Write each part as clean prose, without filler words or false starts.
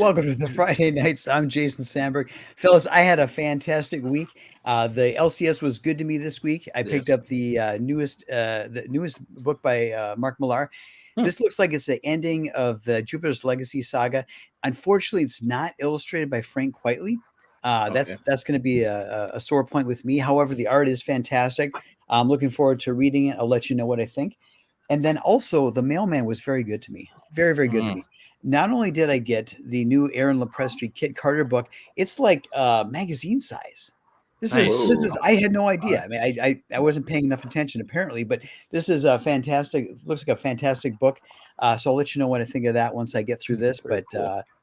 Welcome to the Friday Nights. I'm Jason Sandberg. Fellas, I had a fantastic week. The LCS was good to me this week. I picked up the newest book by Mark Millar. This looks like it's the ending of the Jupiter's Legacy saga. Unfortunately, it's not illustrated by Frank Quitely. That's going to be a sore point with me. However, the art is fantastic. I'm looking forward to reading it. I'll let you know what I think. And then also, The Mailman was very good to me. Very, very good to me. Not only did I get the new Aaron Leprestri Kit Carter book, it's like magazine size. This is I had no idea. I mean, I wasn't paying enough attention apparently, but this is a fantastic. Looks like a fantastic book. So I'll let you know what I think of that once I get through this. But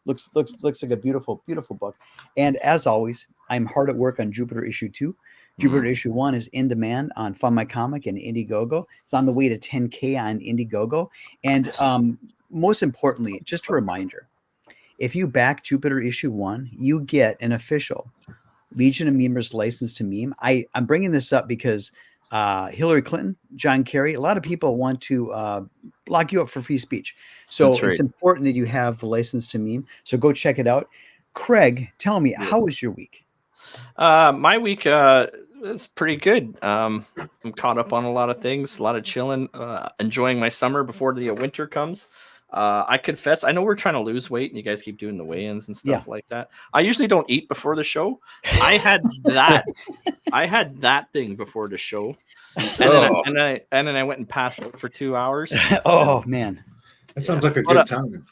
looks like a beautiful book. And as always, I'm hard at work on Jupiter issue 2. Jupiter issue 1 is in demand on Fund My Comic and Indiegogo. It's on the way to 10K on Indiegogo. And most importantly, just a reminder, if you back Jupiter issue 1, you get an official Legion of Memers license to meme. I'm bringing this up because Hillary Clinton, John Kerry, a lot of people want to lock you up for free speech. So it's important that you have the license to meme. So go check it out. Craig, tell me, how was your week? My week is pretty good. I'm caught up on a lot of things, a lot of chilling, enjoying my summer before the winter comes. I confess, I know we're trying to lose weight and you guys keep doing the weigh-ins and stuff like that. I usually don't eat before the show. I had that thing before the show. And then I went and passed out for 2 hours. Oh man. That sounds like a good time.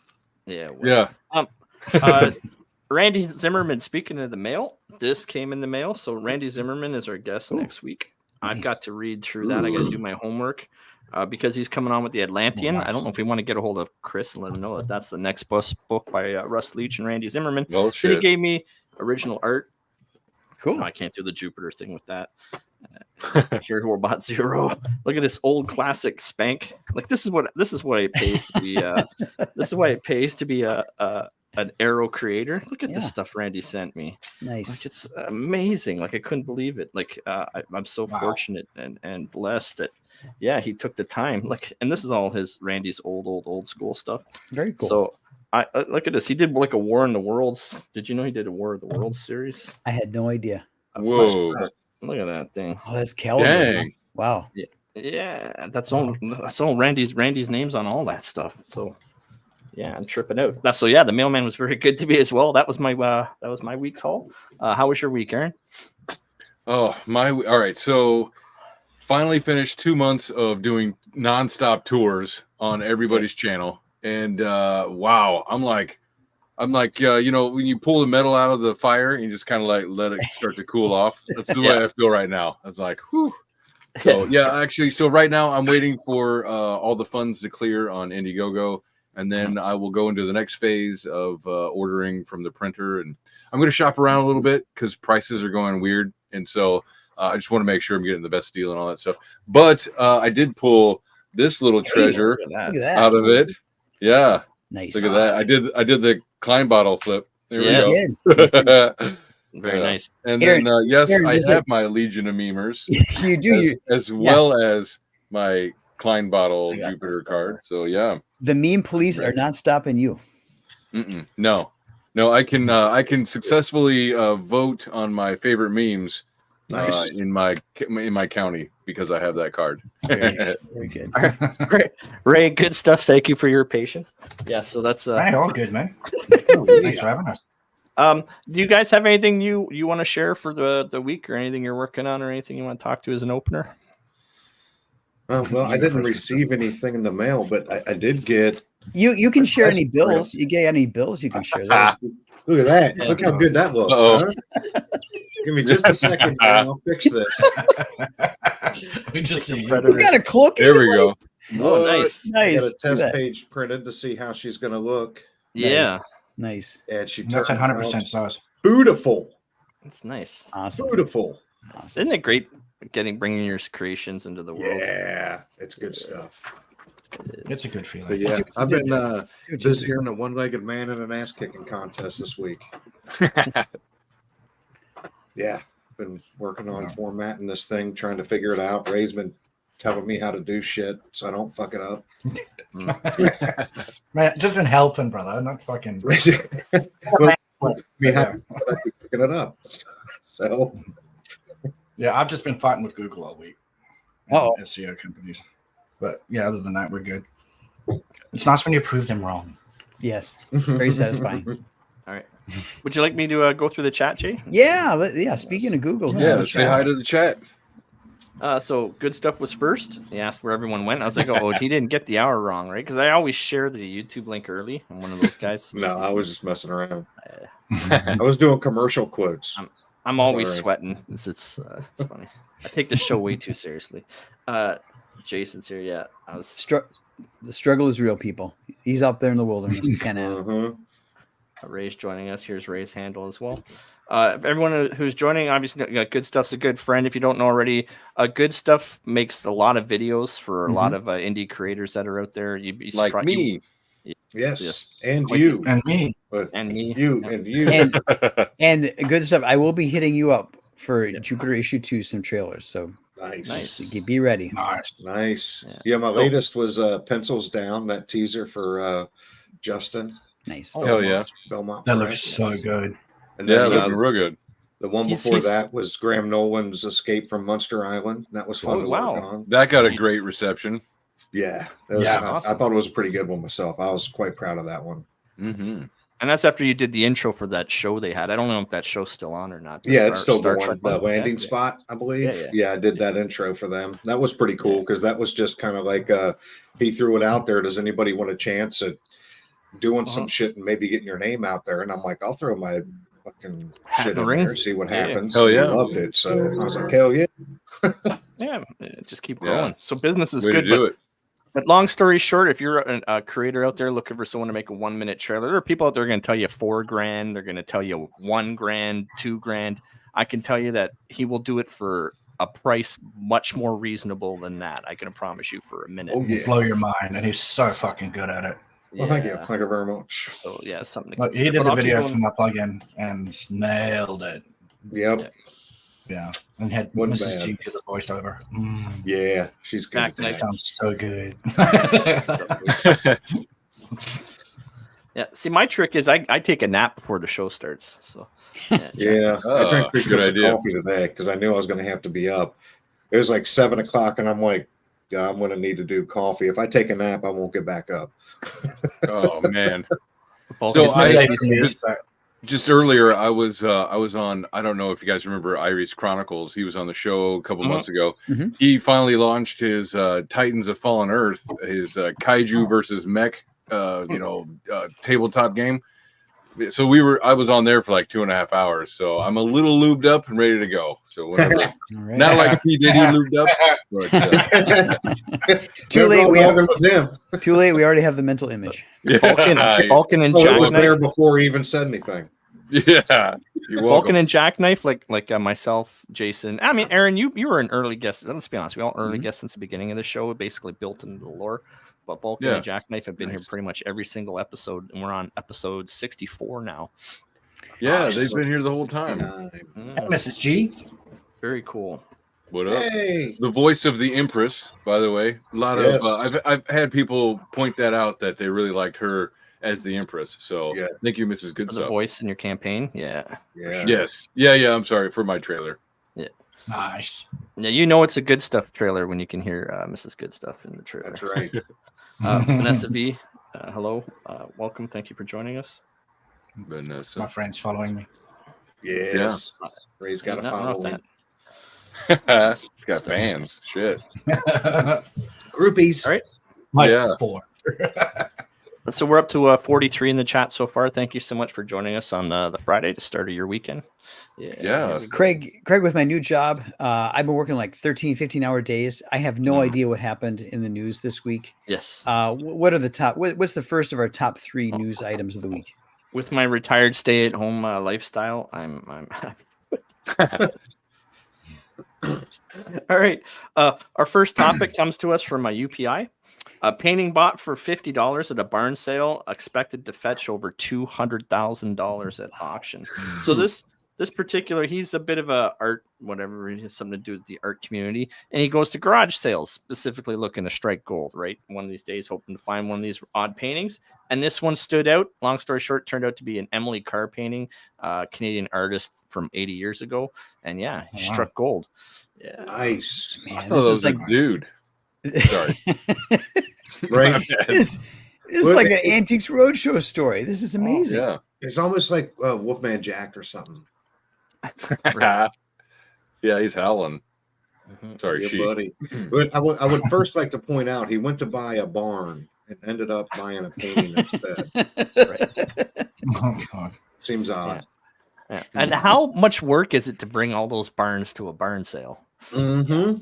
Yeah. Well, Randy Zimmerman, speaking of the mail, this came in the mail. So Randy Zimmerman is our guest next week. Nice. I've got to read through that. I got to do my homework. Because he's coming on with the Atlantean. I don't know if we want to get a hold of Chris and let him know that that's the next book by Russ Leach and Randy Zimmerman. Well, then he gave me original art. Cool. I can't do the Jupiter thing with that. Here, Warbot Zero. Look at this old classic Spank. Like this is what it pays to be. This is why it pays to be an Arrow creator. Look at this stuff Randy sent me. Nice. Like it's amazing. Like I couldn't believe it. Like I'm so fortunate and blessed that. Yeah, he took the time. Like, and this is all Randy's old school stuff. Very cool. So, I look at this. He did like a War in the Worlds. Did you know he did a War of the Worlds series? I had no idea. Whoa! Look at that thing. Oh, that's Caliber. Dang. Wow. Yeah. That's all Randy's names on all that stuff. So, yeah, I'm tripping out. The Mailman was very good to me as well. That was my week's haul. How was your week, Aaron? Oh, all right. So. Finally finished 2 months of doing nonstop tours on everybody's channel, and wow, I'm like, you know, when you pull the metal out of the fire and you just kind of like let it start to cool off. That's the way I feel right now. It's like, whew. So actually, so right now I'm waiting for all the funds to clear on Indiegogo, and then I will go into the next phase of ordering from the printer, and I'm going to shop around a little bit because prices are going weird, and so. I just want to make sure I'm getting the best deal and all that stuff. But I did pull this little treasure out of it. Yeah. Nice. Look at that. I did the Klein bottle flip. There we go. Very nice. And Aaron, then, yes, Aaron, I have my Legion of Memers. You do. As well as my Klein bottle Jupiter card. So, yeah. The meme police are not stopping you. No, I can successfully vote on my favorite memes. Nice. In my county because I have that card. Very good. Ray, good stuff. Thank you for your patience. Yeah, so that's all good, man. Thanks for having us. Do you guys have anything you want to share for the week, or anything you're working on, or anything you want to talk to as an opener? Well, I didn't receive anything in the mail, but I did get. You can share any bills. You get any bills? You can share those. Look at that! Look how good that looks. Huh? Give me just a second, and I'll fix this. We got a cloak. There we go. Oh, nice. I got a test page printed to see how she's going to look. Yeah, nice. And she that's 100% size. Beautiful. That's nice. Awesome. Beautiful. Awesome. Isn't it great bringing your creations into the world? Yeah, it's good stuff. It's a good feeling. But yeah, I've been busy hearing a one-legged man in an ass-kicking contest this week. Yeah, been working on formatting this thing, trying to figure it out. Ray's been telling me how to do shit so I don't fuck it up. Man, just been helping, brother. Not fucking. Me how to picking it up. So Yeah, I've just been fighting with Google all week. Uh-oh. SEO companies. But yeah, other than that, we're good. It's nice when you prove them wrong. Yes, very satisfying. All right. Would you like me to go through the chat, Jay? Yeah. Speaking of Google, Yeah, say hi to the chat. So Good Stuff was first. He asked where everyone went. I was like, oh, he didn't get the hour wrong, right? Because I always share the YouTube link early. I'm one of those guys. no, I was just messing around. I was doing commercial quotes. I'm always sweating. It's funny. I take the show way too seriously. Jason's here. Yeah, I was. The struggle is real, people. He's up there in the wilderness. Ray's joining us. Here's Ray's handle as well. Everyone who's joining, obviously, Good Stuff's a good friend. If you don't know already, Good Stuff makes a lot of videos for a lot of indie creators that are out there. Like me. Yes, and you. And me. But and me. You and you. And Good Stuff, I will be hitting you up for Jupiter issue 2, some trailers. So nice. Be ready. Nice. Yeah, my latest was Pencils Down, that teaser for Justin. Nice. Hell yeah. Belmont. That looks so good. And then, looking real good. The one before that was Graham Nolan's Escape from Munster Island. That was fun to work on. That got a great reception. Yeah. I thought it was a pretty good one myself. I was quite proud of that one. Mm-hmm. And that's after you did the intro for that show they had. I don't know if that show's still on or not. It's still going. The landing spot, I believe. Yeah, I did that intro for them. That was pretty cool because that was just kind of like he threw it out there. Does anybody want a chance at doing some shit and maybe getting your name out there? And I'm like, I'll throw my fucking shit in there, see what happens. Hell yeah. He loved it. So I was like, hell yeah. Yeah, just keep growing. So business is good. Do it. But long story short, if you're a creator out there looking for someone to make a 1-minute trailer, there are people out there going to tell you $4,000. They're going to tell you $1,000, $2,000. I can tell you that he will do it for a price much more reasonable than that. I can promise you for a minute. Oh, yeah. Blow your mind, and he's so fucking good at it. Well, thank you. Thank you very much. So yeah, something. To he did the video for my plugin and nailed it. Yep. Yeah, and had Mrs. G do the voiceover. Yeah, she's good. That sounds so good. Yeah. See, my trick is I take a nap before the show starts. So I drank 3 cups of coffee today because I knew I was going to have to be up. It was like 7:00, and I'm like, I'm going to need to do coffee. If I take a nap, I won't get back up. Oh man. So just earlier, I was on. I don't know if you guys remember Iris Chronicles. He was on the show a couple months ago. Mm-hmm. He finally launched his Titans of Fallen Earth, his Kaiju versus Mech, tabletop game. So I was on there for like 2.5 hours. So I'm a little lubed up and ready to go. So whenever, not like he did, he lubed up. But, Too late. Too late. We already have the mental image. Vulcan and Jackknife was there before he even said anything. Yeah, Vulcan and Jackknife, like myself, Jason. I mean, Aaron, you were an early guest. Let's be honest, we all early guests since the beginning of the show. Basically built into the lore. But Vulcan and Jackknife have been here pretty much every single episode, and we're on episode 64 now. Yeah, they've been here the whole time. Mrs. G, very cool. What up? Hey. The voice of the Empress, by the way. A lot of I've had people point that out that they really liked her as the Empress. So thank you, Mrs. Goodstuff. The voice in your campaign, yes, yeah. I'm sorry for my trailer. Yeah, nice. Yeah, you know it's a Good Stuff trailer when you can hear Mrs. Goodstuff in the trailer. That's right. Vanessa V, hello, welcome. Thank you for joining us. Vanessa, my friend's following me. Yes, Ray's got to follow me. He's got fans. Shit. Groupies. All right. 4. So we're up to 43 in the chat so far. Thank you so much for joining us on the Friday, the start of your weekend. Yeah. Craig, with my new job, I've been working like 13, 15-hour days. I have no idea what happened in the news this week. Yes. What are the top? What's the first of our top 3 news items of the week? With my retired stay-at-home lifestyle, I'm All right. Our first topic comes to us from my UPI. A painting bought for $50 at a barn sale, expected to fetch over $200,000 at auction. So this this particular, he's a bit of a art, whatever. It has something to do with the art community. And he goes to garage sales, specifically looking to strike gold, right? One of these days, hoping to find one of these odd paintings. And this one stood out. Long story short, turned out to be an Emily Carr painting, Canadian artist from 80 years ago. And yeah, he struck gold. Yeah. Nice. Man, I thought this was like a dude. Sorry. Right. This is like an Antiques Roadshow story. This is amazing. Yeah. It's almost like Wolfman Jack or something. Yeah, he's howling. Sorry, yeah, she. buddy. But I would first like to point out he went to buy a barn and ended up buying a painting instead. Right. Oh, God. Seems odd. Yeah. And how much work is it to bring all those barns to a barn sale? Mm-hmm.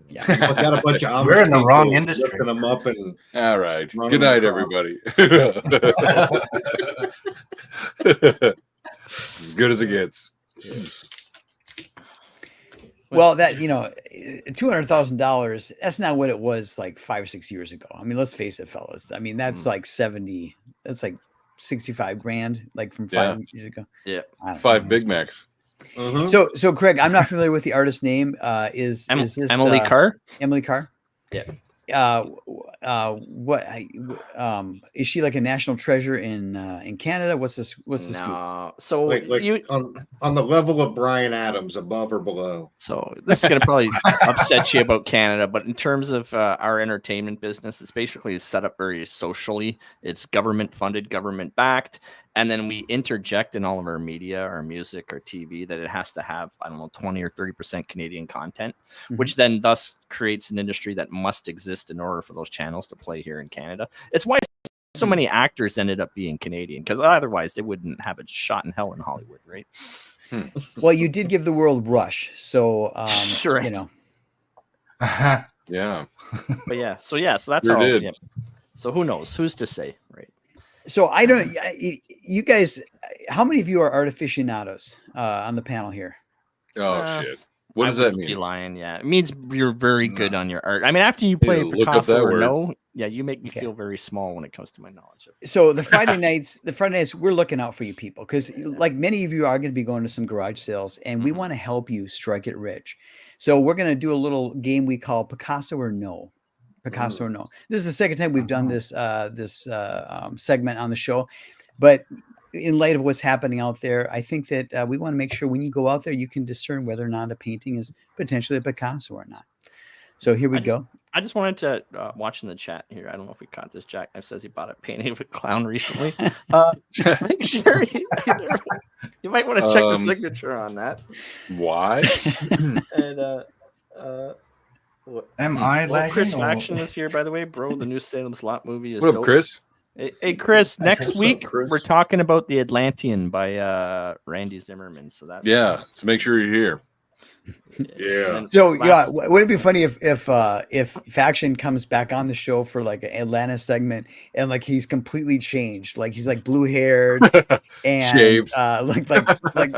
Yeah, I got a bunch of We're in the wrong industry. lifting them up and all right. Good night, everybody. As good as it gets. Well, that $200,000. That's not what it was like 5 or 6 years ago. I mean, let's face it, fellas. I mean, that's like 70. That's like 65 grand, like from 5 years ago. Yeah, 5 Big Macs. Mm-hmm. So Craig, I'm not familiar with the artist name. Is this Emily Carr? Emily Carr? Yeah. What is she, like a national treasure in Canada? What's this? What's the scoop? So like on the level of Bryan Adams, above or below. So this is going to probably upset you about Canada, but in terms of our entertainment business, it's basically set up very socially. It's government funded, government backed. And then we interject in all of our media, our music, our TV, that it has to have, 20 or 30% Canadian content, which then thus creates an industry that must exist in order for those channels to play here in Canada. It's why so many actors ended up being Canadian, because otherwise they wouldn't have a shot in hell in Hollywood, right? Well, you did give the world Rush, so sure. Yeah. But so that's sure all. Did. Yeah. So who knows? Who's to say, right? So I don't. You guys, how many of you are art aficionados on the panel here? Oh shit! What does that mean? Be lying. Yeah, it means you're very good on your art. I mean, after you play look up that Picasso or word. no, you make me feel very small when it comes to my knowledge. So the Friday nights, we're looking out for you people, because like many of you are going to be going to some garage sales, and we want to help you strike it rich. So we're going to do a little game we call Picasso or no. Picasso or no. This is the second time we've done this segment on the show, but in light of what's happening out there, I think that we want to make sure when you go out there, you can discern whether or not a painting is potentially a Picasso or not. So here we go. I just wanted to watch in the chat here. I don't know if we caught this. Jack says he bought a painting of a clown recently. Make sure you might want to check the signature on that. Why? And Chris Faction is here, by the way, bro. The new Salem's Lot movie is what up, dope. Chris? Hey, Chris. Next week Chris? we're talking about The Atlantean by Randy Zimmerman. So that So make sure you're here. Yeah. So would it be funny if Faction comes back on the show for like an Atlanta segment, and like he's completely changed, like he's like blue haired and shaved, like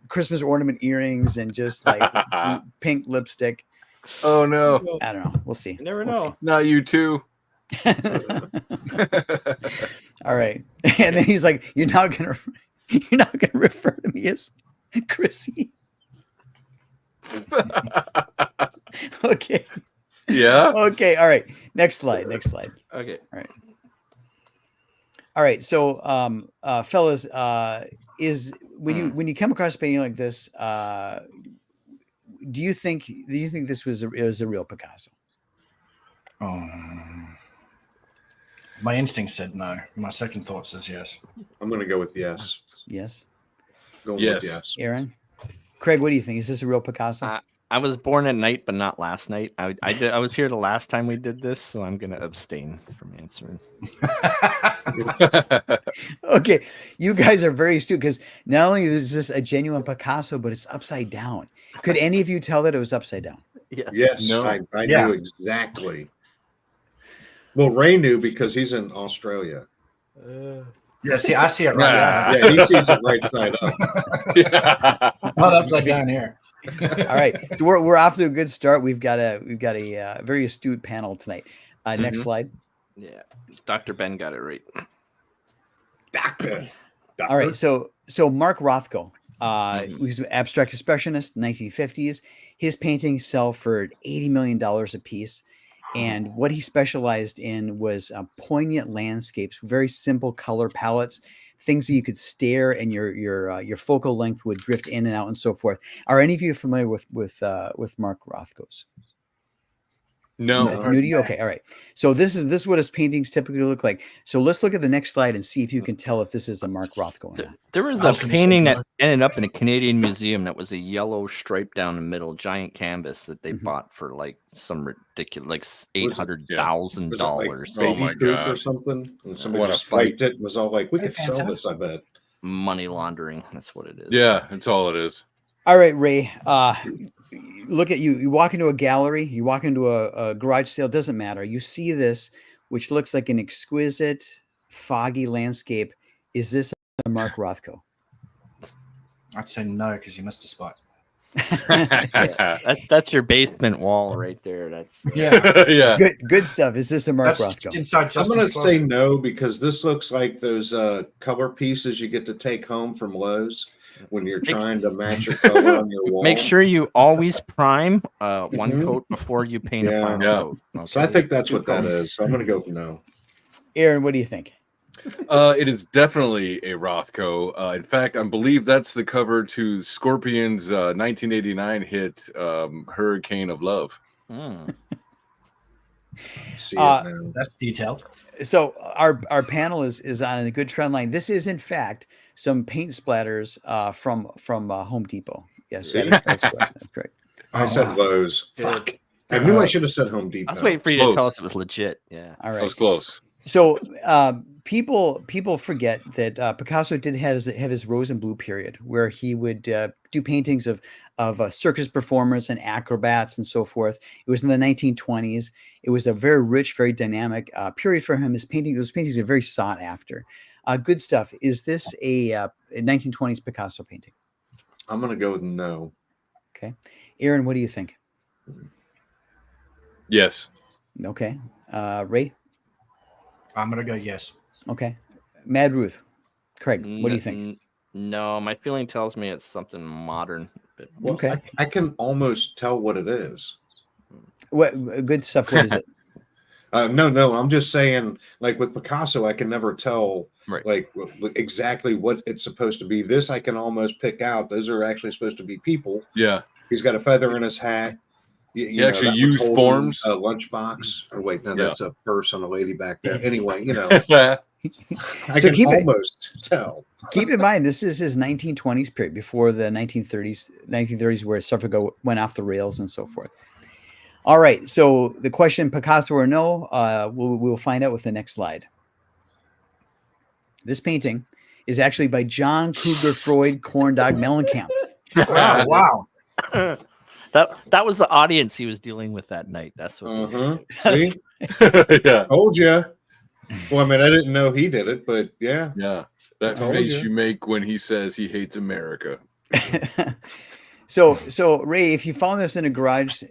Christmas ornament earrings and just like pink lipstick. Oh no! I don't know. We'll see. You never know. Not you too. All right. And then he's like, you're not gonna refer to me as Chrissy. Okay. Yeah. Okay. All right. Next slide. Okay. All right. So fellas, is when you come across a painting like this, do you think this was a real Picasso? My instinct said no. My second thought says yes. I'm going to go with yes. Yes. Going Yes. with yes. Aaron? Craig, what do you think? Is this a real Picasso? I was born at night, but not last night. I was here the last time we did this, so I'm gonna abstain from answering. Okay, you guys are very astute, because not only is this a genuine Picasso, but it's upside down. Could any of you tell that it was upside down? Yes. No. I knew exactly. Well, Ray knew because he's in Australia. Yeah, see, I see it right side. Yeah, he sees it right side up. Not upside down here. All right, so we're off to a good start. We've got a very astute panel tonight. Next slide. Yeah, Dr. Ben got it right. Doctor. All right, so Mark Rothko, He was an abstract expressionist, 1950s. His paintings sell for $80 million a piece. And what he specialized in was poignant landscapes, very simple color palettes, things that you could stare and your focal length would drift in and out and so forth. Are any of you familiar with Mark Rothko's? No. It's new to you? Okay, all right. So this is what his paintings typically look like. So let's look at the next slide and see if you can tell if this is a Mark Rothko or not. There was a painting that ended up in a Canadian museum that was a yellow stripe down the middle, giant canvas that they bought for like some ridiculous, like $800,000. Oh my god, or something. And somebody just swiped it and was all like, "We could sell this." I bet. Money laundering. That's what it is. Yeah, that's all it is. All right, Ray. Look at you. You walk into a gallery, you walk into a garage sale, doesn't matter. You see this, which looks like an exquisite, foggy landscape. Is this a Mark Rothko? I'd say no, because you missed a spot. That's your basement wall right there. That's yeah. Good stuff. Is this a Mark Rothko? I'm going to say no, because this looks like those color pieces you get to take home from Lowe's when you're trying to match your color on your wall. Make sure you always prime one coat before you paint a final coat. Okay. So I think that's what that is. So I'm going to go with no. Aaron, what do you think? It is definitely a Rothko. In fact, I believe that's the cover to Scorpion's 1989 hit Hurricane of Love. See it now. That's detailed. So our panel is on a good trend line. This is in fact some paint splatters from Home Depot. Yes, that's correct. I said Lowe's. Fuck. I knew I should have said Home Depot. I was waiting for you to tell us it was legit. Yeah. All right. That was close. So people forget that Picasso did have his rose and blue period, where he would do paintings of circus performers and acrobats and so forth. It was in the 1920s. It was a very rich, very dynamic period for him. Those paintings are very sought after. Goodstuff. Is this a 1920s Picasso painting? I'm going to go with no. Okay. Aaron, what do you think? Yes. Okay. Ray? I'm going to go yes. Okay. Mad Ruth. Craig, what do you think? No, my feeling tells me it's something modern. But well, okay. I can almost tell what it is. What Goodstuff? What is it? No. I'm just saying, like with Picasso, I can never tell like exactly what it's supposed to be. This I can almost pick out. Those are actually supposed to be people. Yeah. He's got a feather in his hat. You actually use forms. A lunchbox. Or wait, no, that's a purse on a lady back there. Anyway, I so can almost tell. Keep in mind, this is his 1920s period, before the 1930s, where stuff went off the rails and so forth. All right. So the question, Picasso or no, we'll find out with the next slide. This painting is actually by John Cougar Freud Corn Dog Mellencamp. Wow. That was the audience he was dealing with that night. That's what. See? Yeah. Told you. Well, I mean, I didn't know he did it, but yeah. Yeah. That face you make when he says he hates America. So Ray, if you found this in a garage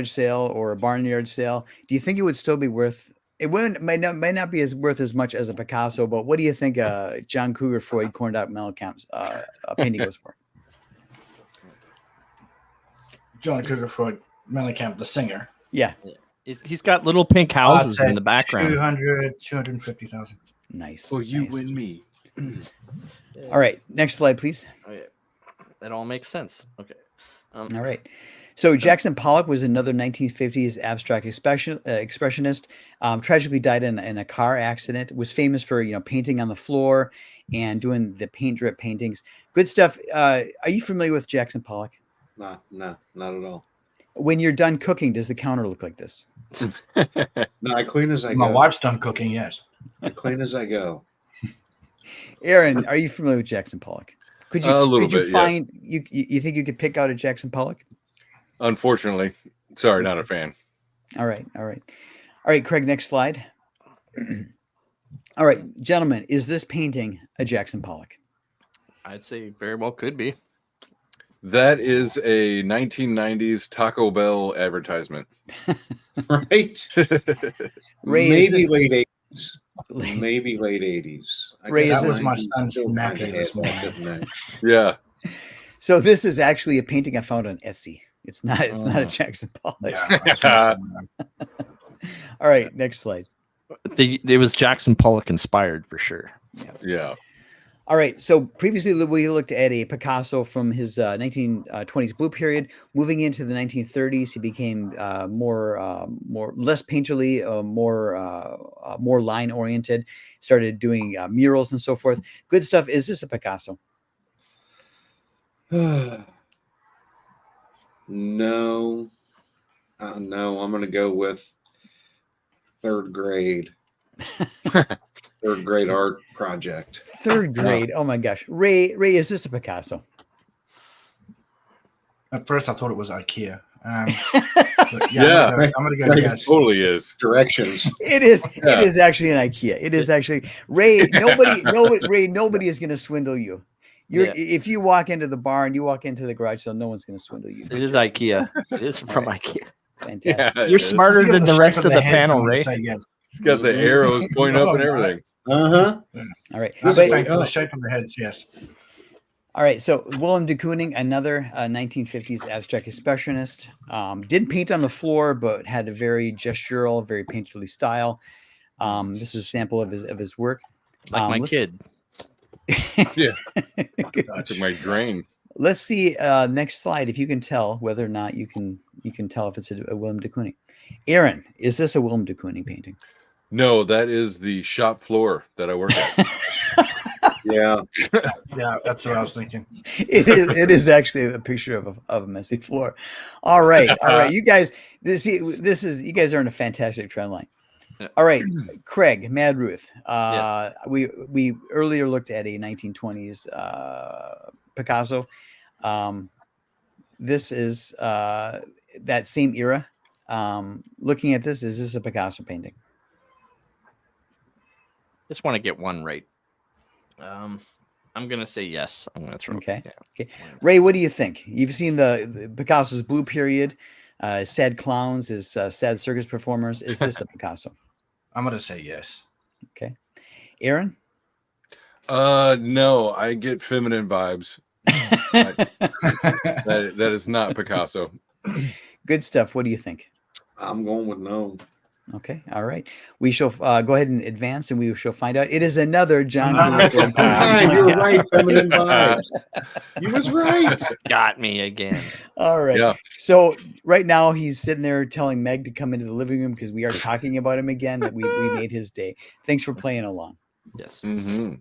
sale or a barnyard sale, do you think it would still be worth? It might not be as worth as much as a Picasso, but what do you think John Cougar Freud Corn Dog Mellencamp's painting goes for? John Cougar Freud Mellencamp, the singer. Yeah. He's got little pink houses in the background. 250,000. Nice. Well, you win me. All right. Next slide, please. Okay. That all makes sense. Okay. All right. So Jackson Pollock was another 1950s abstract expressionist. Tragically died in a car accident. Was famous for painting on the floor and doing the paint drip paintings. Goodstuff. Are you familiar with Jackson Pollock? No, not at all. When you're done cooking, does the counter look like this? No, I clean as I go. My wife's done cooking. Yes. I clean as I go. Aaron, are you familiar with Jackson Pollock? Could you a little bit, find you think you could pick out a Jackson Pollock? Unfortunately, sorry, not a fan. All right, Craig. Next slide. All right, gentlemen, is this painting a Jackson Pollock? I'd say very well could be. That is a 1990s Taco Bell advertisement. Right? Ray, maybe late 80s. Maybe late 80s. Ray, that was my son's nappy this morning. Yeah. So this is actually a painting I found on Etsy. It's not a Jackson Pollock. Yeah. All right, next slide. It was Jackson Pollock inspired for sure. Yeah. All right. So previously we looked at a Picasso from his 1920s blue period. Moving into the 1930s, he became less painterly, more line oriented. Started doing murals and so forth. Goodstuff. Is this a Picasso? No. No, I'm going to go with third grade. Third grade art project. Third grade. Oh my gosh. Ray, is this a Picasso? At first, I thought it was IKEA. Yeah. I'm gonna go. Right. Yes. It totally is. Directions. It is. Yeah. It is actually an IKEA. It is actually Ray. Nobody is going to swindle you. If you walk into the bar and you walk into the garage sale, no one's going to swindle you. It is IKEA. It is from IKEA. Fantastic. Yeah, You're it is. smarter Just than because the rest of the head, panel, someone Ray. say yes. It's got the arrows pointing up and everything. Uh-huh. All right. That's But- the same for the shape of the heads. Yes. All right, so Willem de Kooning, another 1950s abstract expressionist, didn't paint on the floor, but had a very gestural, very painterly style. This is a sample of his work. Like my let's- kid. Yeah. Took my drain. Let's see next slide if you can tell whether or not you can tell if it's a Willem de Kooning. Aaron, is this a Willem de Kooning painting? No, that is the shop floor that I work at. Yeah. Yeah, that's what I was thinking. It is actually a picture of a messy floor. All right. You guys, you guys are in a fantastic trend line. All right, Craig, Mad Ruth. We earlier looked at a 1920s Picasso. This is that same era. Looking at this, is this a Picasso painting? Just want to get one right. I'm gonna say yes. I'm gonna throw. Okay. Yeah. Okay. Ray, what do you think? You've seen the Picasso's blue period, sad clowns, his sad circus performers. Is this a Picasso? I'm gonna say yes. Okay. Aaron? No, I get feminine vibes. That is not Picasso. Goodstuff. What do you think? I'm going with no. Okay. All right. We shall go ahead and advance, and we shall find out. It is another John. You're right, feminine vibes. You was right. Got me again. All right. Yeah. So right now he's sitting there telling Meg to come into the living room because we are talking about him again. That we made his day. Thanks for playing along. Yes. Mm-hmm.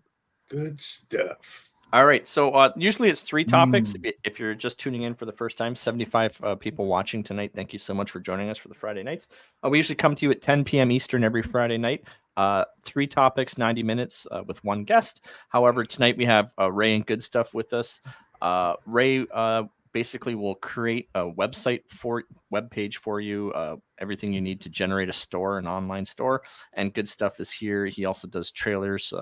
Good stuff. All right. So usually it's 3 topics. If you're just tuning in for the first time, 75 people watching tonight. Thank you so much for joining us for the Friday nights. We usually come to you at 10 p.m. Eastern every Friday night. 3 topics, 90 minutes with 1 guest. However, tonight we have Ray and Goodstuff with us. Ray basically will create a web page for you, everything you need to generate a store, an online store. And Goodstuff is here. He also does trailers,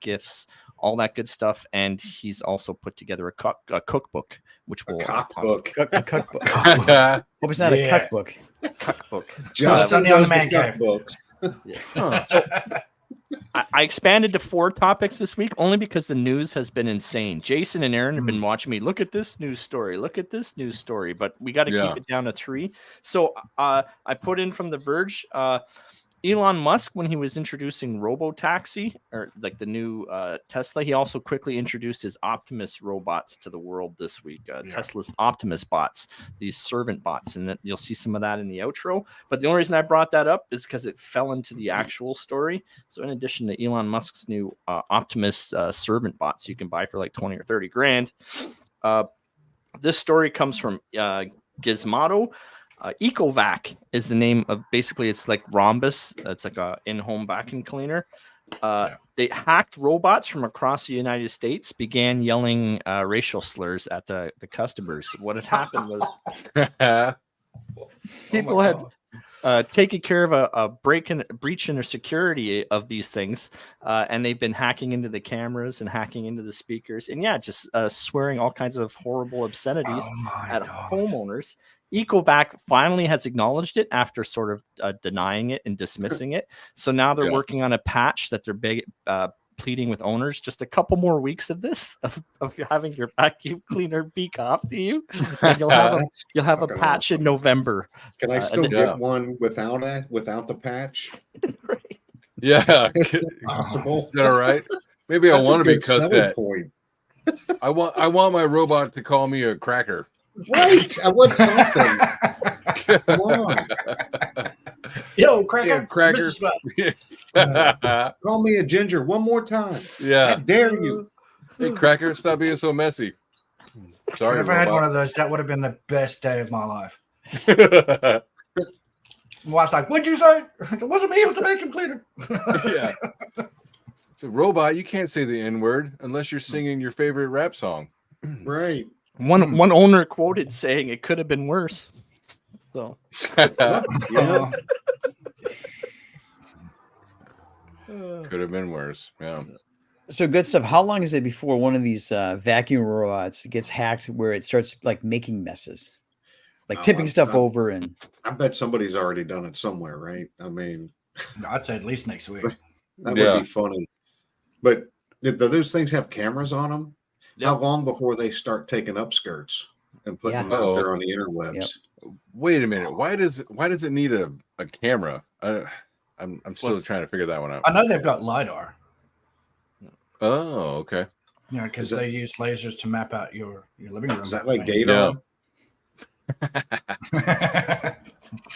GIFs, all that good stuff. And he's also put together a cookbook, which will Cookbook. A cookbook. Hope it's not a cookbook. cookbook. Justin Sunday on does the the man cave. cookbooks. So I expanded to 4 topics this week only because the news has been insane. Jason and Aaron have been watching me. Look at this news story. Look at this news story. But we got to keep it down to 3. So I put in from The Verge. Elon Musk, when he was introducing Robotaxi, or like the new Tesla, he also quickly introduced his Optimus robots to the world this week. Tesla's Optimus bots, these servant bots, and you'll see some of that in the outro. But the only reason I brought that up is because it fell into the actual story. So in addition to Elon Musk's new Optimus servant bots you can buy for like 20 or 30 grand, this story comes from Gizmodo. Ecovac is the name of, basically it's like Roombas. It's like a in-home vacuum cleaner. They hacked robots from across the United States, began yelling racial slurs at the customers. What had happened was people had taken care of a breach in the security of these things, and they've been hacking into the cameras and hacking into the speakers, and just swearing all kinds of horrible obscenities at homeowners. Ecovac finally has acknowledged it after sort of denying it and dismissing it. So now they're working on a patch that they're pleading with owners, just a couple more weeks of this, of having your vacuum cleaner be cop to you, and you'll have a patch in November. Can I still get one without the patch? Right. Yeah. Is it possible? Is that all right? Maybe I want to be cussed at. Point. I want my robot to call me a cracker. Right. I want something. Come on. Yo, cracker. Yeah, cracker. Call me a ginger one more time. Yeah. I dare you. Hey, cracker, stop being so messy. Sorry. If I had one of those, that would have been the best day of my life. Yeah. My wife's like, "What'd you say?" It wasn't me. It was the vacuum cleaner. Yeah. It's a robot. You can't say the N-word unless you're singing your favorite rap song. Right. One owner quoted saying it could have been worse. So Yeah. Could have been worse. Yeah. So good stuff. How long is it before one of these vacuum robots gets hacked where it starts like making messes, like tipping stuff over? And I bet somebody's already done it somewhere, right? I mean, I'd say at least next week. that would be funny. But do those things have cameras on them? Yep. How long before they start taking up skirts and putting them out there on the interwebs? Yep. Wait a minute. Why does it need a camera? I'm still trying to figure that one out. I know they've got LiDAR. Oh, okay. You know, because they use lasers to map out your living room. Is that like Gator?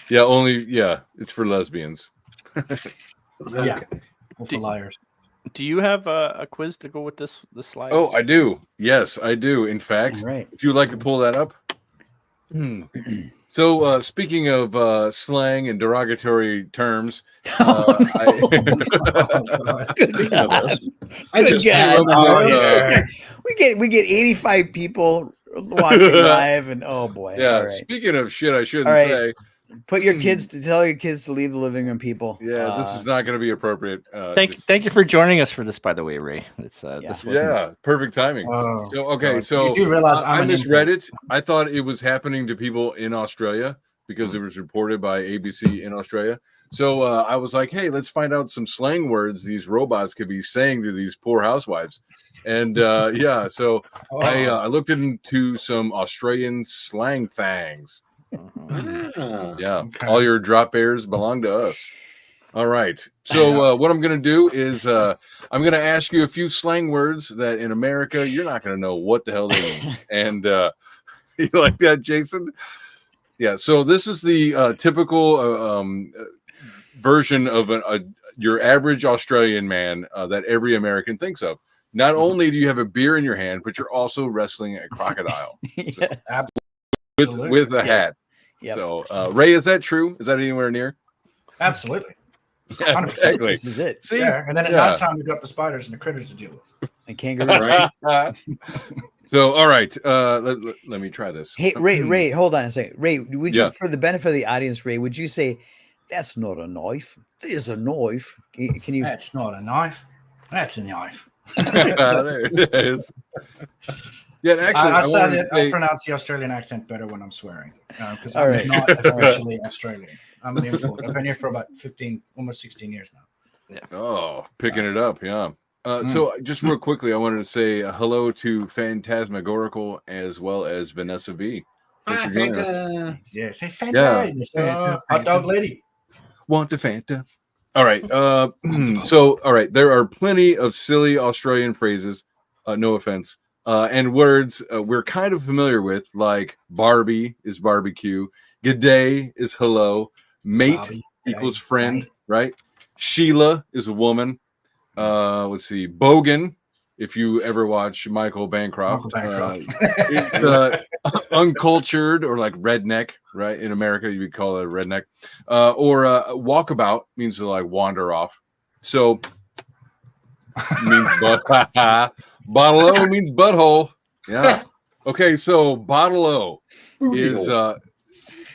Yeah. It's for lesbians. Yeah. Or for liars. do you have a quiz to go with this slide? Oh, I do. Yes, I do. In fact, right. if you'd like to pull that up. So, speaking of slang and derogatory terms, We get 85 people watching live, and oh boy. Yeah. All right. Speaking of shit, I shouldn't say. Put your kids to tell your kids to leave the living room, people. Yeah, this is not going to be appropriate. Thank you for joining us for this, by the way, Ray. It's this perfect timing. So you do realize I misread it. I thought it was happening to people in Australia because it was reported by ABC in Australia. So I was like, hey, let's find out some slang words these robots could be saying to these poor housewives. And so I looked into some Australian slang things. All your drop bears belong to us. All right. So what I'm going to do is I'm going to ask you a few slang words that in America you're not going to know what the hell they mean. And you like that, Jason? Yeah. So this is the typical version of your average Australian man that every American thinks of. Not only do you have a beer in your hand, but you're also wrestling a crocodile with a hat. Yep. So, Ray, is that true? Is that anywhere near? Absolutely. Yeah, exactly. This is it. See? Yeah. And then at nighttime, we've got the spiders and the critters to deal with. And kangaroos. Right? So, all right. Let me try this. Hey, Ray, hold on a second. Ray, would you, for the benefit of the audience, Ray, would you say, that's not a knife? There's a knife. Can you? That's not a knife. That's a knife. There it is. Yeah, actually, I pronounce the Australian accent better when I'm swearing because I'm not officially Australian. I'm an import. I've been here for about 15, almost 16 years now. Yeah. Oh, picking it up, yeah. So just real quickly, I wanted to say hello to Phantasmagorical as well as Vanessa B. Thanks for joining us. Yes, hey, Fanta, hot dog lady. Want the Fanta? All right. So, all right. There are plenty of silly Australian phrases. No offense. And words we're kind of familiar with, like Barbie is barbecue, G'day is hello, mate Bobby, equals friend, right? Sheila is a woman. Let's see, bogan. If you ever watch Michael Bancroft, it's uncultured or like redneck, right? In America, you would call it a redneck. Or walkabout means to like wander off. So means bottle-o means butthole. Yeah. Okay, so bottle-o is all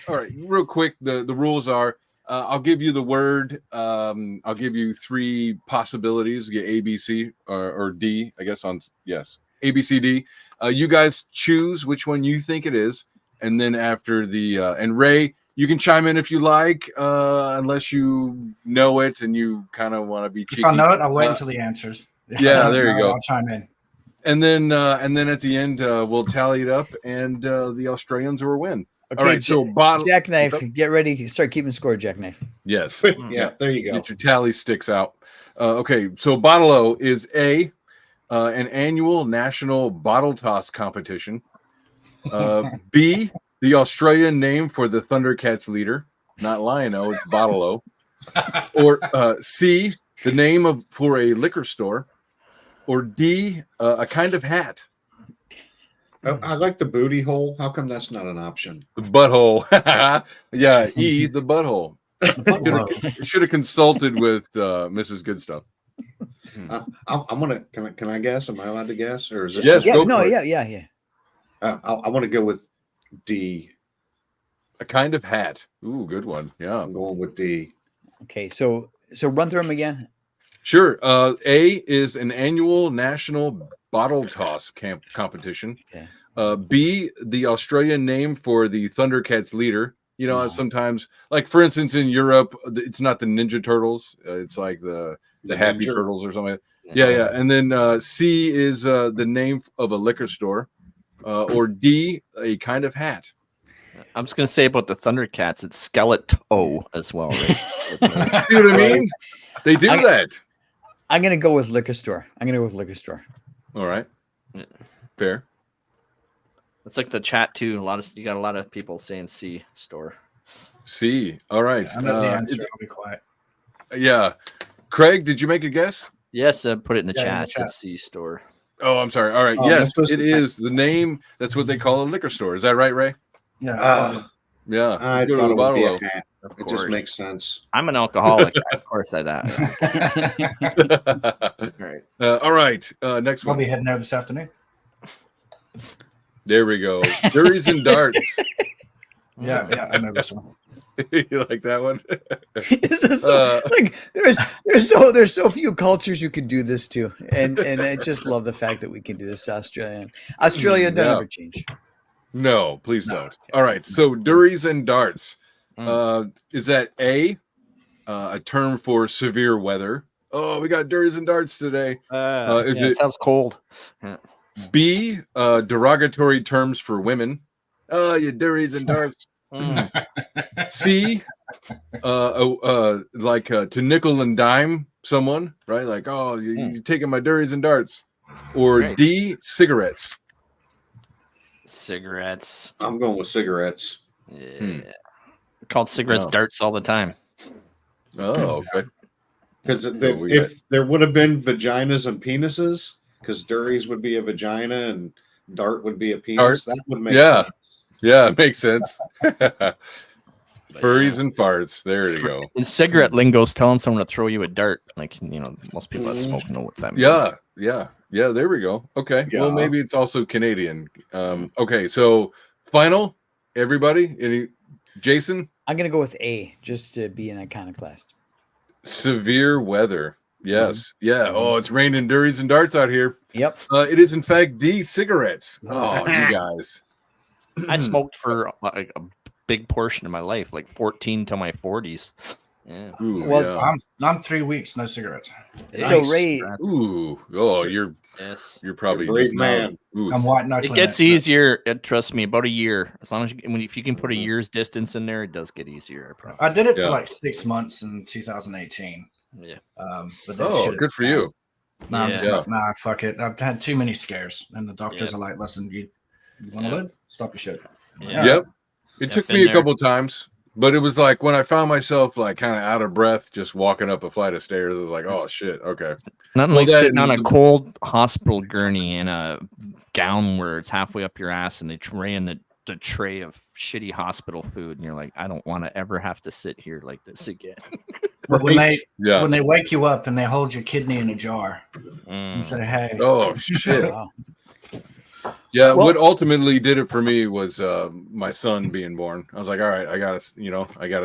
right. Real quick, the rules are I'll give you the word. I'll give you three possibilities. You get A, B, C, or D, I guess A, B, C, D. You guys choose which one you think it is. And then after the and Ray, you can chime in if you like, unless you know it and you kind of want to be cheeky. If I know it, I'll wait until the answers. Yeah, there you go. I'll chime in. And then at the end, we'll tally it up, and the Australians will win. Okay, All right, so Jackknife, get ready. Start keeping score, Jackknife. Yes. Yeah, there you go. Get your tally sticks out. Okay, so Bottle O is an annual national bottle toss competition. B, the Australian name for the Thundercats leader, not Lion-O, it's Bottle O. Or C, the name for a liquor store. Or D, a kind of hat. I like the booty hole. How come that's not an option? The butthole. Yeah, E, the butthole. Should have consulted with Mrs. Goodstuff. I'm gonna. Can I guess? Am I allowed to guess, or is this? Yes. Yeah. I want to go with D. A kind of hat. Ooh, good one. Yeah, I'm going with D. Okay, so run through them again. Sure. A is an annual national bottle toss competition. Okay. B, the Australian name for the Thundercats leader. You know, sometimes, like for instance, in Europe, it's not the Ninja Turtles. It's like the Happy Turtles or something. Yeah. And then C is the name of a liquor store. Or D, a kind of hat. I'm just gonna say about the Thundercats, it's Skeleto as well, right? See what I mean? They do that. I'm gonna go with liquor store. All right. Fair. It's like the chat too. You got a lot of people saying C store. C. All right. I know the answer. I'll be quiet. Yeah. Craig, did you make a guess? Yes, put it in the chat. In the chat. It's C store. Oh, I'm sorry. All right. Yes, it is the name. That's what they call a liquor store. Is that right, Ray? Yeah. Yeah. I Let's go to thought the it would bottle be of. a hat. It course. just makes sense. I'm an alcoholic. Of course, I that. All right. Next I'll one. be heading there this afternoon. There we go. Durries and darts. Yeah, I know this one. You like that one? This is like there's so few cultures you could do this to, and I just love the fact that we can do this to Australia. Australia don't ever change. No, please don't. All right. So Durries and darts. Is that A, a term for severe weather? Oh, we got Durries and darts today. It sounds cold. Yeah. B, derogatory terms for women. Oh, you Durries and darts. C, like to nickel and dime someone, right? Like, oh, you're taking my Durries and darts. Or Right. D, cigarettes. Cigarettes. I'm going with cigarettes. Yeah. Called cigarettes darts all the time. Oh, okay. Because if there would have been vaginas and penises, because Durries would be a vagina and dart would be a penis, that would make sense. Yeah, it makes sense. Furries and farts. There you go. In cigarette lingo's telling someone to throw you a dart. Like, most people that smoke know what that means. Yeah. There we go. Okay. Yeah. Well, maybe it's also Canadian. Okay. So final, everybody. Jason? I'm gonna go with A, just to be an iconoclast. Severe weather. Yes. Yeah. Oh, it's raining Durries and darts out here. Yep. It is in fact D, cigarettes. Oh, you guys. I smoked for a big portion of my life, like 14 to my 40s. Yeah. Ooh, Well, I'm 3 weeks, no cigarettes. So Ray, ooh. Oh, you're probably You're a just great now. man. Ooh. I'm white knuckling. It gets easier. Trust me, about a year. As long as if you can put a year's distance in there, it does get easier. I promise. I did it for like 6 months in 2018. Yeah. But then Good for you. No, I'm just like, nah, fuck it. I've had too many scares, and the doctors are like, "Listen, you want to live? Stop your shit." Yeah. Yep. It took me a couple times, but it was like when I found myself like kind of out of breath, just walking up a flight of stairs. I was like, "Oh shit, okay." Nothing like sitting on a cold hospital gurney in a gown where it's halfway up your ass, and they tray in the tray of shitty hospital food, and you're like, "I don't want to ever have to sit here like this again." But when they wake you up and they hold your kidney in a jar and say, "Hey," oh shit. Wow. Yeah, what ultimately did it for me was my son being born. I was like, all right, I gotta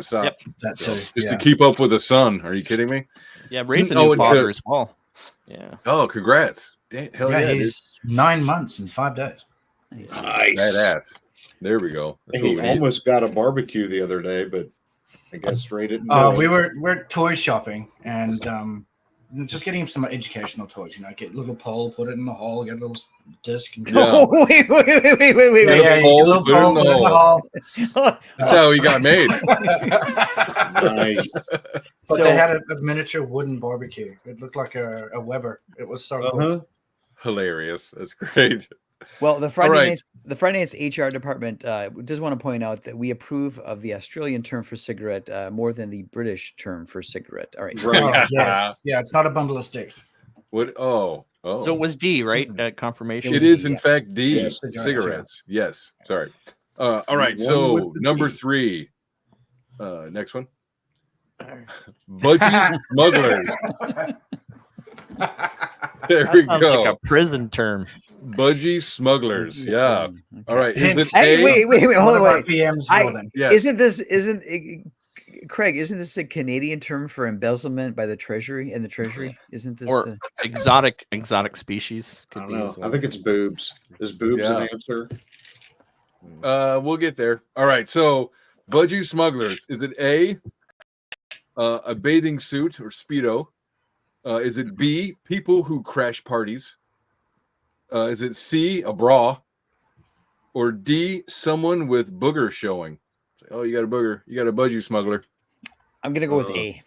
stop. Yep. That too. Just to keep up with a son. Are you kidding me? Yeah, raise a new father as well. Yeah. Oh, congrats. Hell yeah, he's 9 months and 5 days. Nice. Badass. There we go. That's He what we need. almost got a barbecue the other day, but I guess Ray didn't. We're toy shopping, and just getting him some educational toys. Get a little pole, put it in the hole, get a little disc. And Oh, wait. yeah, Put it in the hole. Oh, That's how he got made. Nice. But So- they had a miniature wooden barbecue. It looked like a Weber. It was so cool. Hilarious. That's great. Well, the Friday right. nights, the Friday nights HR department does want to point out that we approve of the Australian term for cigarette more than the British term for cigarette. All right. Right. Oh, yes. Yeah, it's not a bundle of sticks. What? Oh. So it was D, right? Confirmation. It is in fact D. Yes, cigarettes. Yes. Sorry. All right. One So with the number D. 3. Next one. Budgie smugglers. There we Sounds go. like a prison term. Budgie smugglers. Yeah. Okay. All right. Is Hint. it Hey, A? wait, One hold of on, our wait. PMs I- will then. Yes. Craig, isn't this a Canadian term for embezzlement by the Treasury and the Treasury? Isn't this Or exotic species. I Could don't be know. as I well. think it's boobs. Is boobs an Yeah. answer? We'll get there. All right. So budgie smugglers. Is it A, a bathing suit or Speedo? Is it B, people who crash parties? Is it C, a bra? Or D, someone with booger showing? Oh, you got a booger. You got a budgie smuggler. I'm gonna go with A.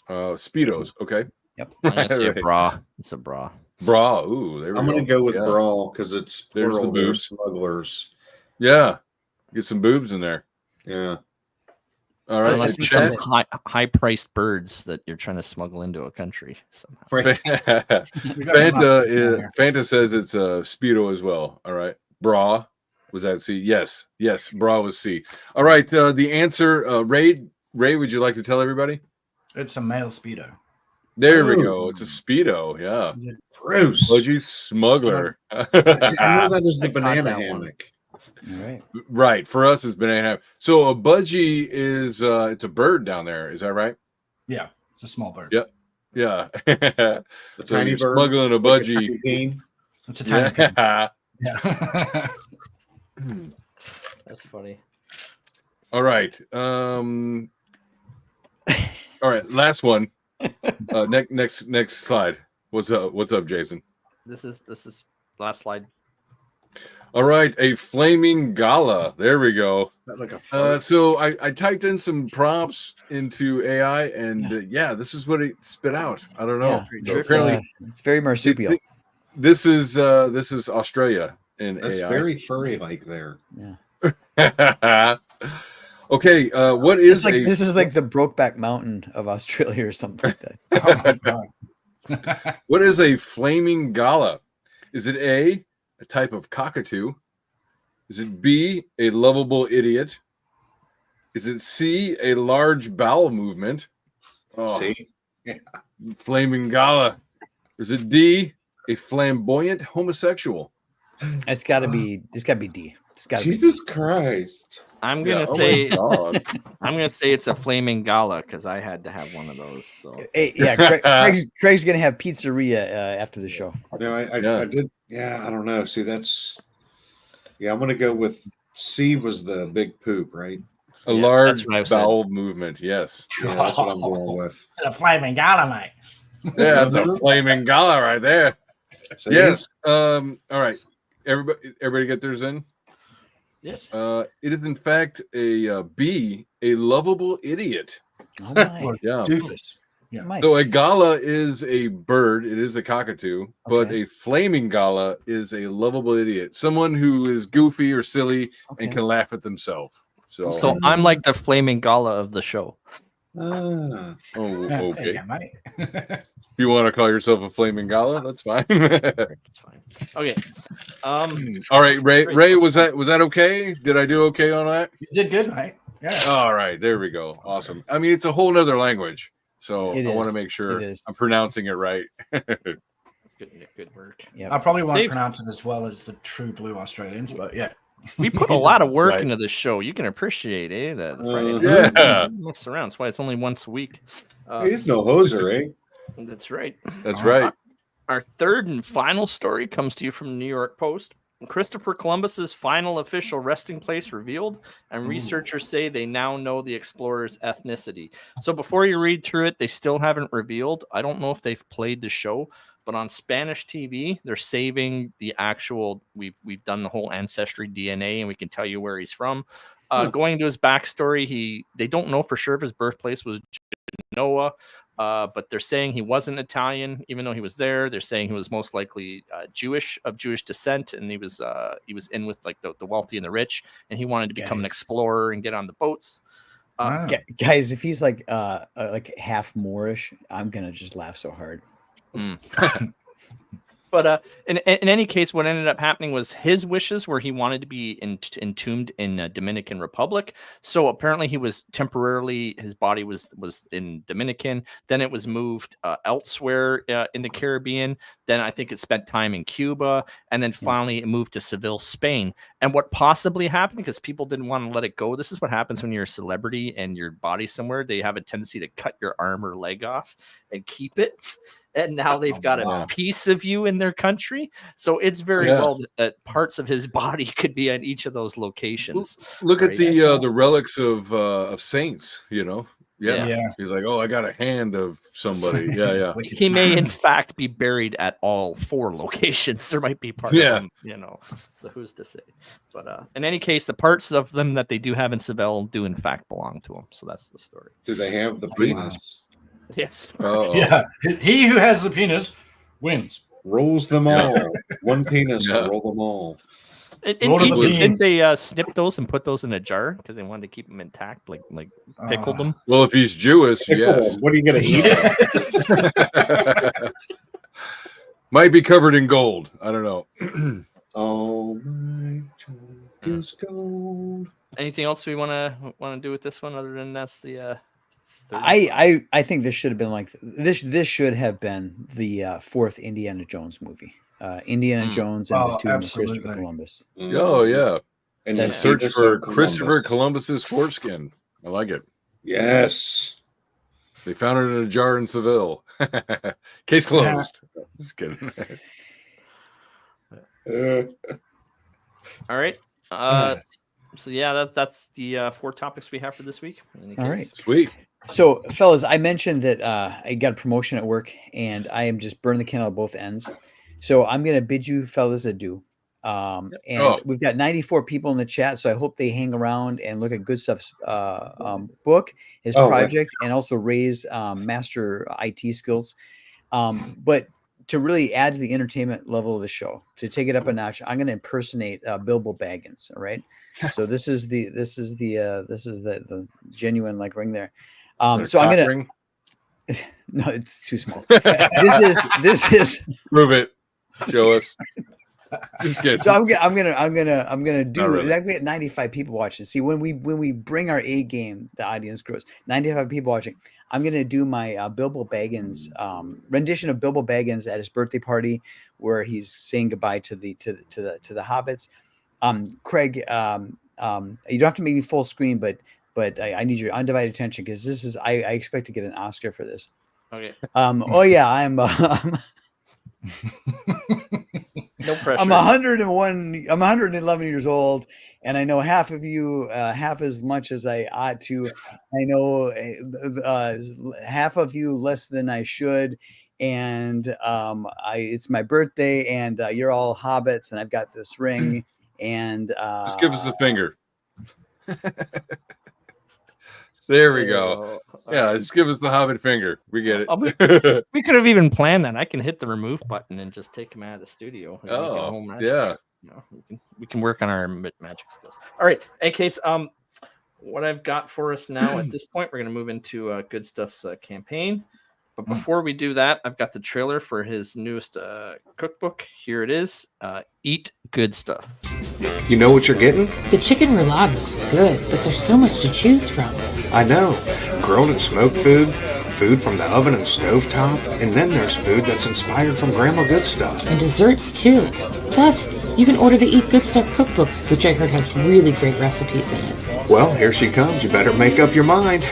Speedos. Okay. Yep. I'm gonna say a Right. bra. It's a bra. Bra. Ooh, there we I'm going to go with Yeah. brawl because it's There's the plural. They're boobs. smugglers. Yeah. Get some boobs in there. Yeah. All right. Unless Unless it's some something- high-priced birds that you're trying to smuggle into a country somehow. Right. We got some Fanta down here. Fanta says it's a Speedo as well. All right. Bra. Was that C? Yes. Yes. Bra was C. All right. The answer, Ray, would you like to tell everybody? It's a male Speedo. There we Oh. go. It's a Speedo. Yeah. Bruce. Budgie smuggler. See, I know that is the I caught banana that one. hammock. All right. Right. For us, it's banana hammock. So a budgie is it's a bird down there. Is that right? Yeah, it's a small bird. Yep. Yeah. The So tiny you're bird. smuggling a like a budgie. tiny bean. It's a tiny pin. Yeah. Yeah. That's funny. All right. All right. Last one. Next slide. What's up, Jason? This is last slide. All right, a flaming gala. There we go. Not like a fart. So I typed in some prompts into AI, and yeah, this is what it spit out. I don't know. Yeah, So it's, apparently, it's very marsupial. this is Australia in That's AI. very furry like there. Yeah. Okay, what This is is like the Brokeback Mountain of Australia or something like that. Oh my God. what is a flaming gala? Is it A, a type of cockatoo? Is it B, a lovable idiot? Is it C, a large bowel movement? Oh, See? flaming gala. Is it D, a flamboyant homosexual? It's got to be. It's got to be D. It's got to be. Jesus Christ. I'm Yeah, gonna oh my say God. I'm gonna say it's a flaming gala because I had to have one of those. So Hey, yeah, Craig's gonna have pizzeria after the show. No, I Yeah. did. Yeah, I don't know. See, that's. Yeah, I'm going to go with C was the big poop, right? A Yeah, large that's what I've said. bowel movement. Yes. Yeah, that's what I'm going with. The flaming gala, mate. Yeah, that's a flaming gala right there. See? Yes. All right. Everybody get theirs in. Yes. It is in fact a B, a lovable idiot. Oh my. Or Yeah. doofus. Oh my. So a gala is a bird. It is a cockatoo, but Okay. a flaming gala is a lovable idiot, someone who is goofy or silly Okay. and can laugh at themselves. So, so I'm like the flaming gala of the show. Ah, oh, Hey, okay. yeah, mate. If you want to call yourself a flaming gala, that's fine. It's fine. Okay. All right, Ray, was that okay? Did I do okay on that? You did good, mate. Yeah. All right, there we go. Awesome. I mean, it's a whole nother language, so It I want to is. make sure It is. I'm pronouncing it right. Good work. Yeah. I probably won't Dave- pronounce it as well as the true blue Australians, but yeah. We put a lot of work Right. into this show. You can appreciate it. The Friday Yeah. night. Mess around. That's why it's only once a week. he's no hoser, eh? That's right. That's right. Our third and final story comes to you from the New York Post. Christopher Columbus's final official resting place revealed, and researchers say they now know the explorer's ethnicity. So before you read through it, they still haven't revealed. I don't know if they've played the show, but on Spanish TV, they're saving the actual. We've done the whole ancestry DNA, and we can tell you where he's from. Going to his backstory, they don't know for sure if his birthplace was Genoa. But they're saying he wasn't Italian, even though he was there. They're saying he was most likely Jewish descent, and he was in with like the wealthy and the rich, and he wanted to become an explorer and get on the boats. Guys, if he's like half Moorish, I'm gonna just laugh so hard. But in any case, what ended up happening was his wishes were he wanted to be entombed in Dominican Republic. So apparently he was temporarily, his body was in Dominican. Then it was moved elsewhere in the Caribbean. Then I think it spent time in Cuba. And then finally it moved to Seville, Spain. And what possibly happened, because people didn't want to let it go, this is what happens when you're a celebrity and your body's somewhere. They have a tendency to cut your arm or leg off and keep it. And now they've got a piece of you in their country. So it's very well that parts of his body could be at each of those locations. Look at the relics of saints, you know. Yeah. He's like, oh, I got a hand of somebody. Yeah. He may, in fact, be buried at all 4 locations. There might be part of them, you know. So who's to say? But in any case, the parts of them that they do have in Seville do, in fact, belong to him. So that's the story. Do they have the penis? Yes. Yeah. He who has the penis wins. Rules them all. One penis to rule them all. Didn't they snip those and put those in a jar because they wanted to keep them intact, like pickled them? Well, if he's Jewish, yes. What are you going to eat it? Might be covered in gold. I don't know. Oh my child is gold. Anything else we want to do with this one other than that's the? I think this should have been like this. This should have been the 4th Indiana Jones movie. Indiana Jones and the Tomb of Christopher Columbus. Oh yeah, and that search for Christopher Columbus's foreskin. I like it. Yes, they found it in a jar in Seville. Case closed. Just kidding. All right. So yeah, that's the 4 topics we have for this week. All right, sweet. So, fellas, I mentioned that I got a promotion at work, and I am just burning the candle at both ends. So I'm going to bid you fellas adieu. We've got 94 people in the chat, so I hope they hang around and look at Goodstuff's book, his project, and also Ray's master IT skills. But to really add to the entertainment level of the show, to take it up a notch, I'm going to impersonate Bilbo Baggins. All right. So this is the genuine like ring there. So I'm gonna. No, it's too small. This is. Prove it. Show us. Just kidding. So I'm gonna do. Really. Like we had 95 people watching. See, when we bring our A game, the audience grows. 95 people watching. I'm gonna do my Bilbo Baggins rendition of Bilbo Baggins at his birthday party, where he's saying goodbye to the hobbits. Craig, you don't have to make me full screen, but I need your undivided attention because this is I expect to get an Oscar for this. Okay. I'm no pressure. I'm 101. I'm 111 years old, and I know half of you half as much as I ought to. I know half of you less than I should. And it's my birthday, and you're all hobbits, and I've got this ring. And just give us the finger. There we go. Yeah, just give us the hobbit finger. We get it. We could have even planned that. I can hit the remove button and just take him out of the studio. Oh, yeah. You know, we can work on our magic skills. All right. In case, what I've got for us now at this point, we're going to move into Goodstuff's campaign. But before we do that, I've got the trailer for his newest cookbook. Here it is. Eat Good Stuff. You know what you're getting? The chicken roulade looks good, but there's so much to choose from. I know. Grilled and smoked food, food from the oven and stovetop, and then there's food that's inspired from Grandma Goodstuff. And desserts, too. Plus, you can order the Eat Good Stuff cookbook, which I heard has really great recipes in it. Well, here she comes. You better make up your mind.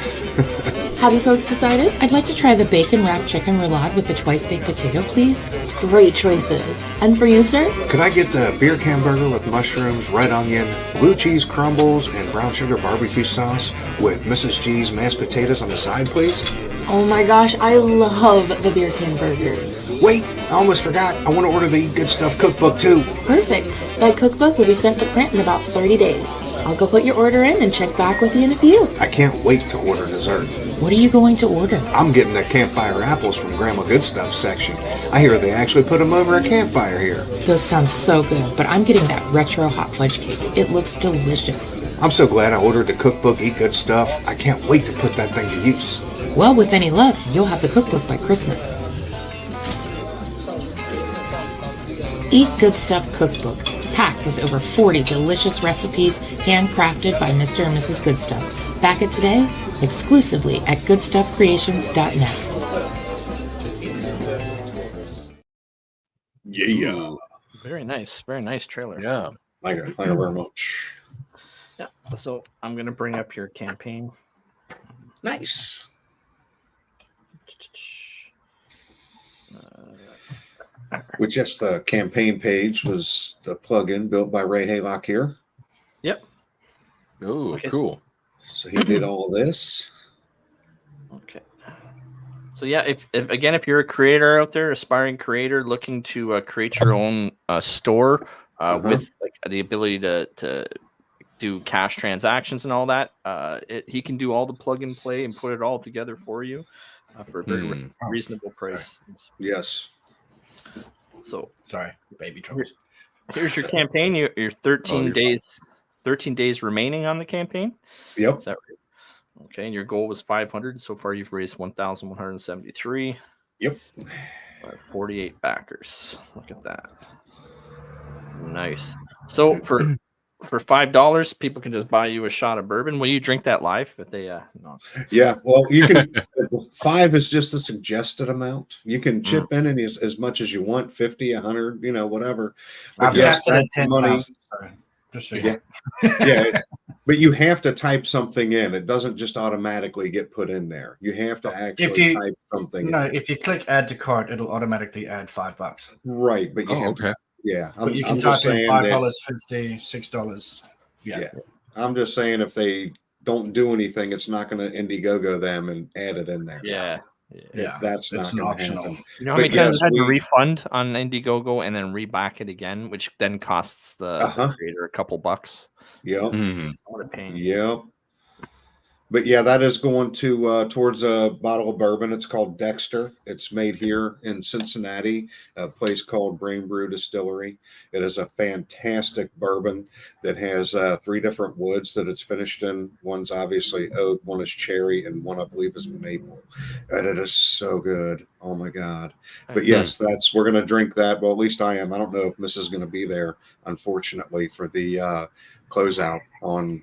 Have you folks decided? I'd like to try the bacon-wrapped chicken roulade with the twice-baked potato, please. Great choices. And for you, sir? Could I get the beer can burger with mushrooms, red onion, blue cheese crumbles, and brown sugar barbecue sauce with Mrs. G's mashed potatoes on the side, please? Oh my gosh, I love the beer can burgers. Wait, I almost forgot. I want to order the Eat Good Stuff cookbook too. Perfect. That cookbook will be sent to print in about 30 days. I'll go put your order in and check back with you in a few. I can't wait to order dessert. What are you going to order? I'm getting the campfire apples from Grandma Goodstuff section. I hear they actually put them over a campfire here. Those sound so good, but I'm getting that retro hot fudge cake. It looks delicious. I'm so glad I ordered the cookbook Eat Good Stuff. I can't wait to put that thing to use. Well, with any luck, you'll have the cookbook by Christmas. Eat Good Stuff Cookbook, packed with over 40 delicious recipes handcrafted by Mr. and Mrs. Goodstuff. Back it today, exclusively at goodstuffcreations.net. Yeah. Very nice trailer. Yeah. Thank you very much. Yeah. So I'm gonna bring up your campaign. Nice. Which, yes, the campaign page was the plugin built by Ray Haylock here. Yep. Oh, Okay. cool. So he did all this. Okay. So yeah, if you're a creator out there, aspiring creator looking to create your own store with like the ability to do cash transactions and all that, he can do all the plug and play and put it all together for you for a very reasonable price. Yes. So Sorry, baby troubles. here's your campaign. You're 13 days. 13 days remaining on the campaign. Yep. Is that right? Okay, and your goal was 500. So far, you've raised 1,173. Yep. 48 backers. Look at that. Nice. So for $5, people can just buy you a shot of bourbon. Will you drink that live? If they no. Yeah. Well, you can. The 5 is just a suggested amount. You can chip in as much as you want, 50, 100, whatever. But I've yes, capped it at that's money. 10,000. Sorry. Just so you know. Yeah. But you have to type something in. It doesn't just automatically get put in there. You have to actually type something in. No, if you click add to cart, it'll automatically add $5. Right. But you have to, yeah. But you can I'm type just in saying $5.50, $6. Yeah. I'm just saying if they don't do anything, it's not going to Indiegogo them and add it in there. Yeah. That's it's not an going to optional. happen. You know how many times I had to refund on Indiegogo and then reback it again, which then costs the creator a couple bucks. Yep. What a pain. Yep. But yeah, that is going to towards a bottle of bourbon. It's called Dexter. It's made here in Cincinnati, a place called Brain Brew Distillery. It is a fantastic bourbon that has 3 different woods that it's finished in. One's obviously oak, one is cherry, and one I believe is maple. And it is so good. Oh my God. But yes, we're going to drink that. Well, at least I am. I don't know if Miss is going to be there, unfortunately, for the closeout on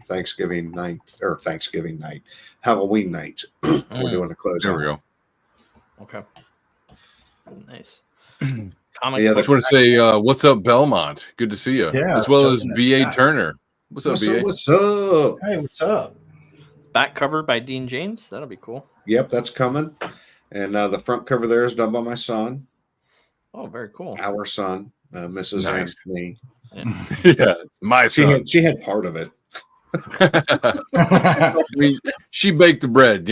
Halloween night. We're doing a closeout. There we go. Okay. Nice. I just want to say, what's up, Belmont? Good to see you. Yeah, as well as VA Turner. What's up, VA? What's up? Hey, what's up? Back cover by Dean James. That'll be cool. Yep, that's coming. And the front cover there is done by my son. Oh, very cool. Our son, Mrs. Anthony. Yeah, my son. She had part of it. She baked the bread,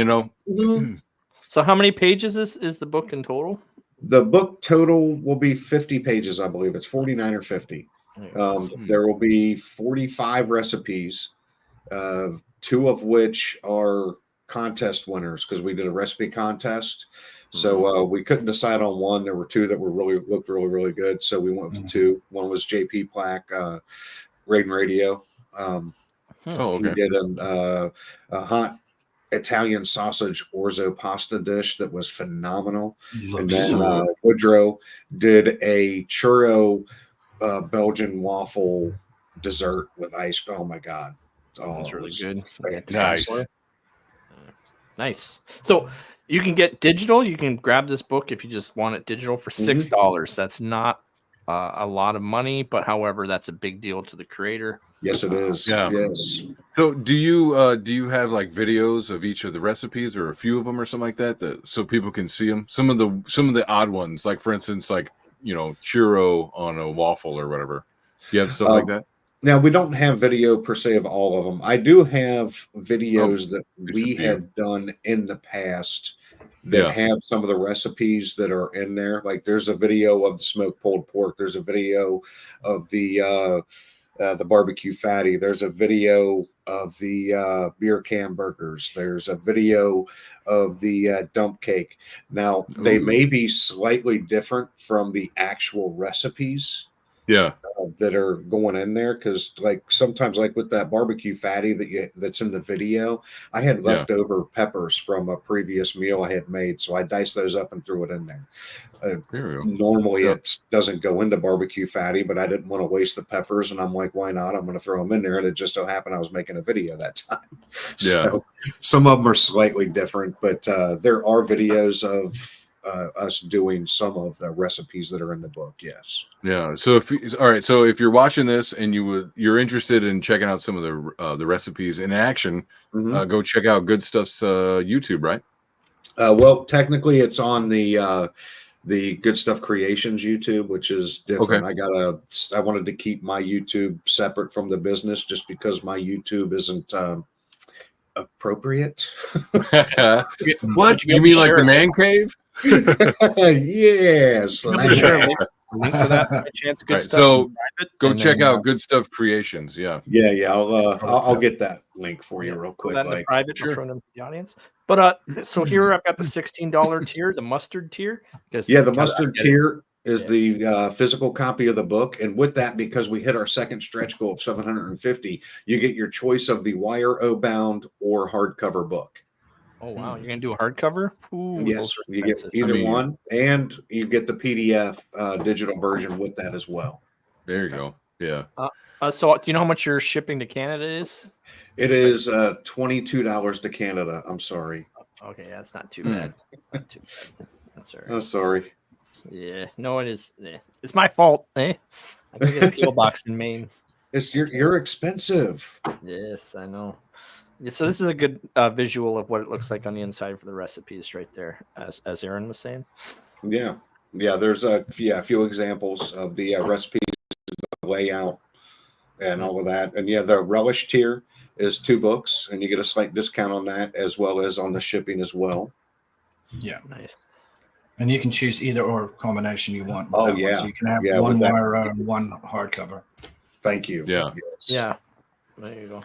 So how many pages is the book in total? The book total will be 50 pages, I believe. It's 49 or 50. There will be 45 recipes, 2 of which are contest winners because we did a recipe contest. So we couldn't decide on one. There were 2 that looked really good. So we went with 2. One was JP Plack, Raiden Radio. Okay. He did a hot Italian sausage orzo pasta dish that was phenomenal. And then Woodrow did a churro Belgian waffle dessert with ice. Oh my God. Oh, that's really good. Nice. So you can get digital. You can grab this book if you just want it digital for $6. That's not a lot of money, but however, that's a big deal to the creator. Yes, it is. Yeah. Yes. So do you have like videos of each of the recipes or a few of them or something like that, so people can see them? Some of the odd ones, like for instance, like churro on a waffle or whatever. You have stuff like that? Now, we don't have video per se of all of them. I do have videos that we have done in the past that have some of the recipes that are in there. Like there's a video of the smoked pulled pork. There's a video of the barbecue fatty. There's a video of the beer can burgers. There's a video of the dump cake. Now, they may be slightly different from the actual recipes. That are going in there, because like sometimes, like with that barbecue fatty that's in the video, I had leftover peppers from a previous meal I had made, so I diced those up and threw it in there. Normally it doesn't go into barbecue fatty, but I didn't want to waste the peppers, and I'm like, why not? I'm going to throw them in there, and it just so happened I was making a video that time. So some of them are slightly different, but there are videos of us doing some of the recipes that are in the book. Yes. Yeah. So if you're watching this and you're interested in checking out some of the recipes in action, go check out Goodstuff's YouTube, right? Well, technically it's on the Goodstuff Creations YouTube, which is different. I wanted to keep my YouTube separate from the business just because my YouTube isn't appropriate. What? You mean like the man cave? Yes. Link to that by chance. Good stuff. So go check out Goodstuff Creations. Yeah. I'll get that link for you real quick. Like private, sure. Them to the audience. But so here I've got the $16 tier, the mustard tier. The mustard tier is the physical copy of the book, and with that, because we hit our second stretch goal of 750, you get your choice of the wire O-bound or hardcover book. Oh wow, you're gonna do a hardcover? Ooh, yes, you get either one, and you get the PDF digital version with that as well. There you go. Yeah. So do you know how much your shipping to Canada is? It is $22 to Canada. I'm sorry. Okay, that's not too bad. It's not too bad. That's all right. I'm sorry. Yeah, no, it is. It's my fault. I can get a PO box in Maine. You're expensive. Yes, I know. Yeah, so this is a good visual of what it looks like on the inside for the recipes right there, as Aaron was saying. Yeah. There's a few examples of the recipes, the layout, and all of that. And the relish tier is 2 books, and you get a slight discount on that as well as on the shipping as well. Yeah, nice. And you can choose either or combination you want. Oh yeah, so you can have one wire and one hardcover. Thank you. Yeah, yeah. There you go.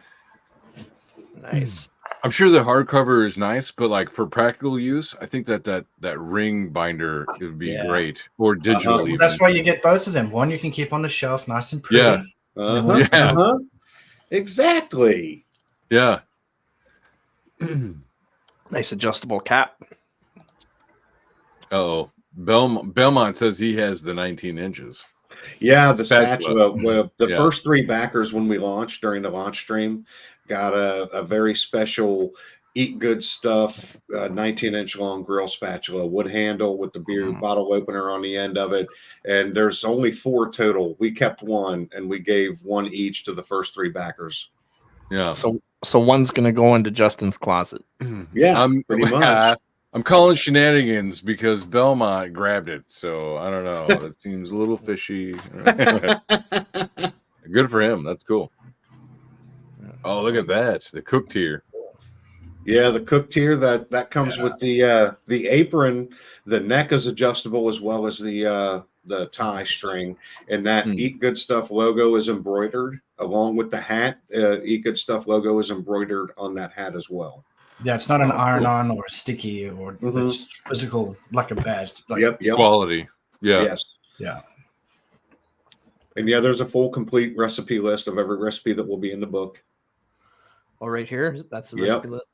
Nice. I'm sure the hardcover is nice, but like for practical use, I think that ring binder would be great, or digital. Even. That's why you get both of them. One you can keep on the shelf, nice and pretty. Yeah. Exactly. Yeah. Nice adjustable cap. Oh, Belmont says he has the 19 inches. Yeah, the spatula. Well, the first 3 backers when we launched during the launch stream got a very special Eat Good Stuff 19-inch long grill spatula, wood handle with the beer bottle opener on the end of it. And there's only 4 total. We kept 1, and we gave 1 each to the first 3 backers. Yeah. So one's gonna go into Justin's closet. Yeah, pretty much. I'm calling shenanigans because Belmont grabbed it, so I don't know. That seems a little fishy. Good for him. That's cool. Oh, look at that. The cook tier. Yeah, the cook tier that comes with the apron. The neck is adjustable as well as the tie string, and that Eat Good Stuff logo is embroidered along with the hat. Eat Good Stuff logo is embroidered on that hat as well. Yeah, it's not an iron-on or a sticky or it's physical, like a badge. Like, yep. Quality. Yeah. Yes. Yeah. And there's a full, complete recipe list of every recipe that will be in the book. Oh, right here? That's the recipe list?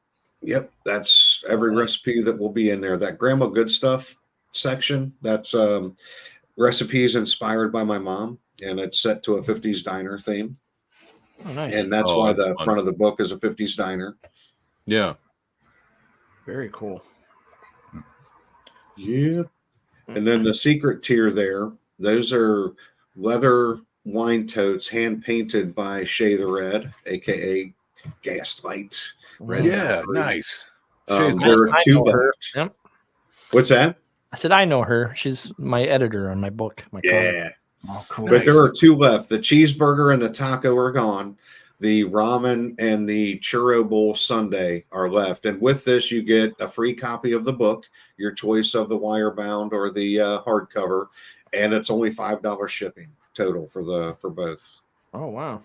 Yep. That's every recipe that will be in there. That Grandma Good Stuff section, that's recipes inspired by my mom, and it's set to a 50s diner theme. Oh, nice. And that's why the front of the book is a 50s diner. Yeah. Very cool. Yeah. And then the secret tier there, those are leather wine totes hand painted by Shay the Red, aka Gaslight. Red. Yeah, nice. There are 2 left. Yep. What's that? said I know her. She's my editor on my book. My comic. Oh, cool. But there are two left. The cheeseburger and the taco are gone. The ramen and the churro bowl sundae are left. And with this, you get a free copy of the book, your choice of the wire-bound or the hardcover, and it's only $5 shipping total for both. Oh wow,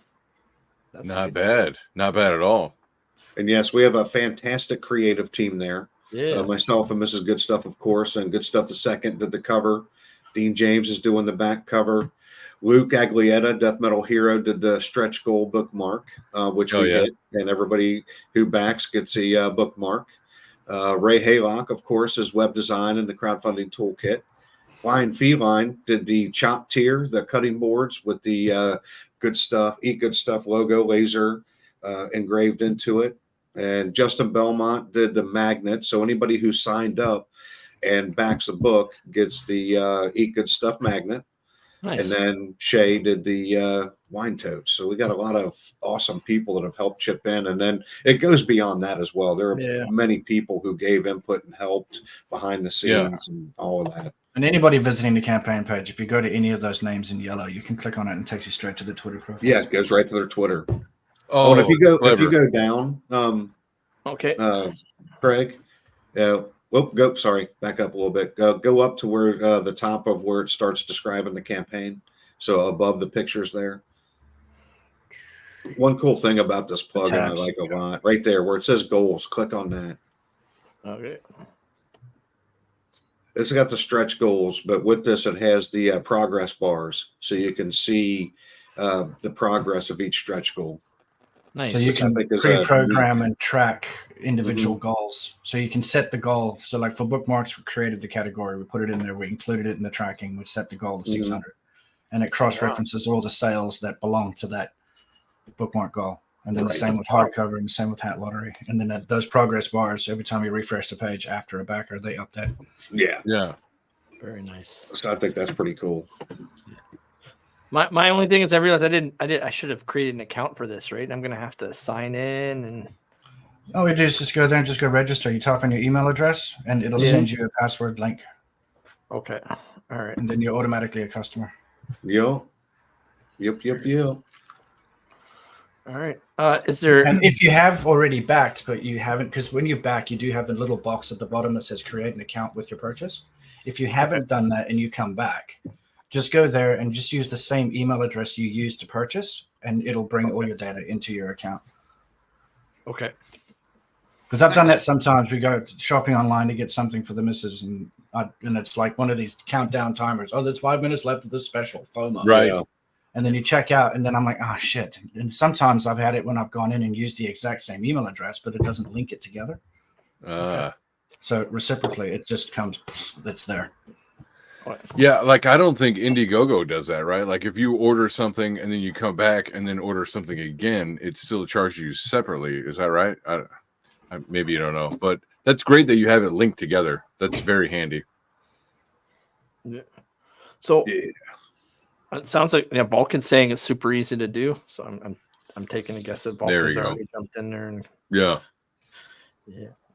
that's not bad. Not bad at all. And yes, we have a fantastic creative team there. Yeah, myself and Mrs. Goodstuff, of course, and Goodstuff II did the cover. Dean James is doing the back cover. Luke Aglietta, Death Metal Hero, did the stretch goal bookmark, which we hit, and everybody who backs gets a bookmark. Ray Haylock, of course, is web design and the crowdfunding toolkit. Flying Feline did the chop tier, the cutting boards with the Good Stuff, Eat Good Stuff logo laser engraved into it. And Justin Belmont did the magnet. So anybody who signed up and backs a book gets the Eat Good Stuff magnet. Nice. And then Shay did the wine totes. So we got a lot of awesome people that have helped chip in. And then it goes beyond that as well. There are many people who gave input and helped behind the scenes and all of that. And anybody visiting the campaign page, if you go to any of those names in yellow, you can click on it and it takes you straight to the Twitter profile. Yeah, it goes right to their Twitter. Oh, and if you go down, Craig, back up a little bit. Go up to where the top of where it starts describing the campaign. So above the pictures there. One cool thing about this plugin I like a lot, right there where it says goals, click on that. Okay. It's got the stretch goals, but with this, it has the progress bars, so you can see the progress of each stretch goal. Nice. So you can pre-program and track individual goals. So you can set the goal. So like for bookmarks, we created the category. We put it in there. We included it in the tracking. We set the goal to 600. And it cross-references all the sales that belong to that bookmark goal. And then the same with hardcover and the same with Hat Lottery. And then those progress bars, every time you refresh the page after a backer, they update. Yeah. Very nice. So I think that's pretty cool. My only thing is I realized I should have created an account for this, right? I'm gonna have to sign in and all we do is just go there and just go register. You type in your email address and it'll send you a password link. Okay. All right. And then you're automatically a customer. Yep. All right. Is there and if you have already backed, but you haven't, because when you back, you do have a little box at the bottom that says create an account with your purchase. If you haven't done that and you come back, just go there and just use the same email address you used to purchase, and it'll bring all your data into your account. Okay. Because I've done that sometimes. We go shopping online to get something for the missus, and it's like one of these countdown timers. Oh, there's 5 minutes left of this special FOMO. Right. And then you check out, and then I'm like, oh, shit. And sometimes I've had it when I've gone in and used the exact same email address, but it doesn't link it together. So reciprocally, it just comes, it's there. Yeah, like I don't think Indiegogo does that, right? Like if you order something and then you come back and then order something again, it still charges you separately. Is that right? I maybe you don't know, but that's great that you have it linked together. That's very handy. Yeah. So it sounds like Vulcan's saying it's super easy to do. So I'm taking a guess that Vulcan's already jumped in there and yeah.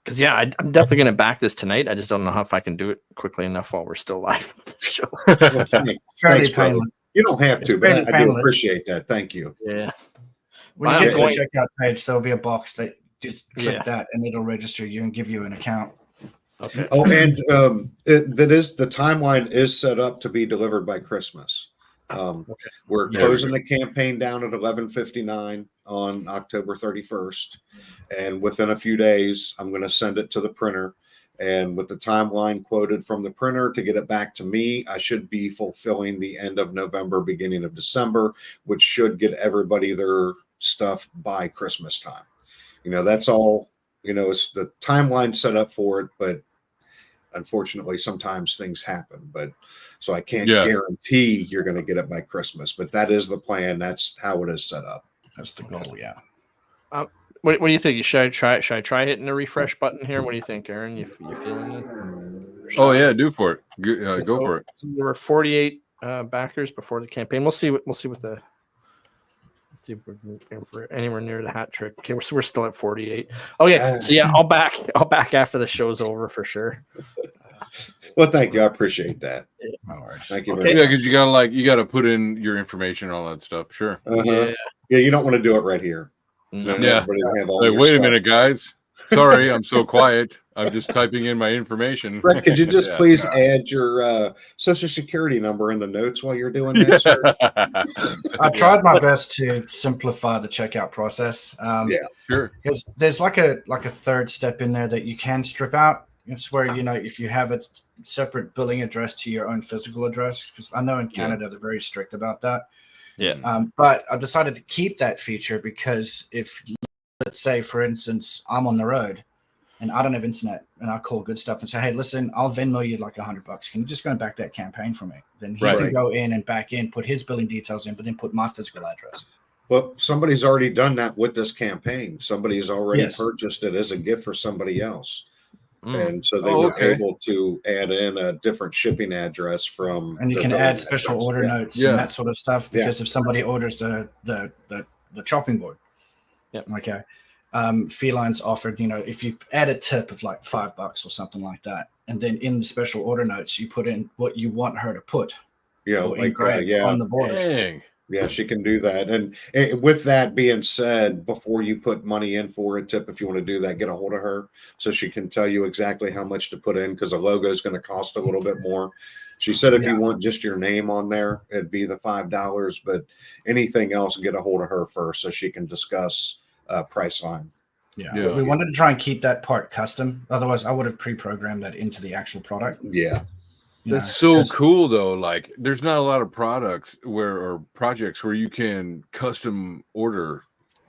Because I'm definitely going to back this tonight. I just don't know if I can do it quickly enough while we're still live. Fairly painless. You don't have to, but I do appreciate that. Thank you. Yeah. When you get to the checkout page, there'll be a box that just click that, and it'll register you and give you an account. Okay. Oh, and the timeline is set up to be delivered by Christmas. We're closing the campaign down at 11:59 on October 31st, and within a few days I'm going to send it to the printer, and with the timeline quoted from the printer to get it back to me, I should be fulfilling the end of November, beginning of December, which should get everybody their stuff by Christmas time. That's all, it's the timeline set up for it, but unfortunately, sometimes things happen, so I can't guarantee you're going to get it by Christmas, but that is the plan. That's how it is set up. That's the goal. Yeah. What do you think? Should I try hitting the refresh button here? What do you think, Aaron? You feeling it? Oh yeah, do for it. Go for it. There were 48 backers before the campaign. We'll see what the. See if we're anywhere near the hat trick. Okay, we're still at 48. Okay, so I'll back after the show's over for sure. Well, thank you. I appreciate that. No worries. Thank you. Okay. Yeah, because you gotta put in your information and all that stuff. Sure. Yeah, you don't want to do it right here. No. Yeah. Everybody will have all Like, your wait a stuff. minute, guys. Sorry, I'm so quiet. I'm just typing in my information. Brett, could you just Yeah. please add your social security number in the notes while you're doing that, sir? I tried my best to simplify the checkout process. Sure. Because there's like a third step in there that you can strip out. It's where, if you have a separate billing address to your own physical address, because I know in Canada they're very strict about that. Yeah. But I decided to keep that feature because if, let's say, for instance, I'm on the road and I don't have internet and I call Goodstuff and say, hey, listen, I'll Venmo you like $100. Can you just go and back that campaign for me? Then he can go in and back in, put his billing details in, but then put my physical address. Well, somebody's already done that with this campaign. Somebody's already purchased it as a gift for somebody else. And so they were able to add in a different shipping address from. And you can add special order notes and that sort of stuff because if somebody orders the chopping board. Yep. Okay. Felines offered, if you add a tip of like $5 or something like that, and then in the special order notes, you put in what you want her to put. Like on the board. Dang. Yeah, she can do that. And with that being said, before you put money in for a tip, if you want to do that, get a hold of her so she can tell you exactly how much to put in because a logo is going to cost a little bit more. She said if you want just your name on there, it'd be the $5, but anything else, get a hold of her first so she can discuss price line. Yeah. We wanted to try and keep that part custom. Otherwise, I would have pre-programmed that into the actual product. Yeah. That's so cool though. Like there's not a lot of projects where you can custom order,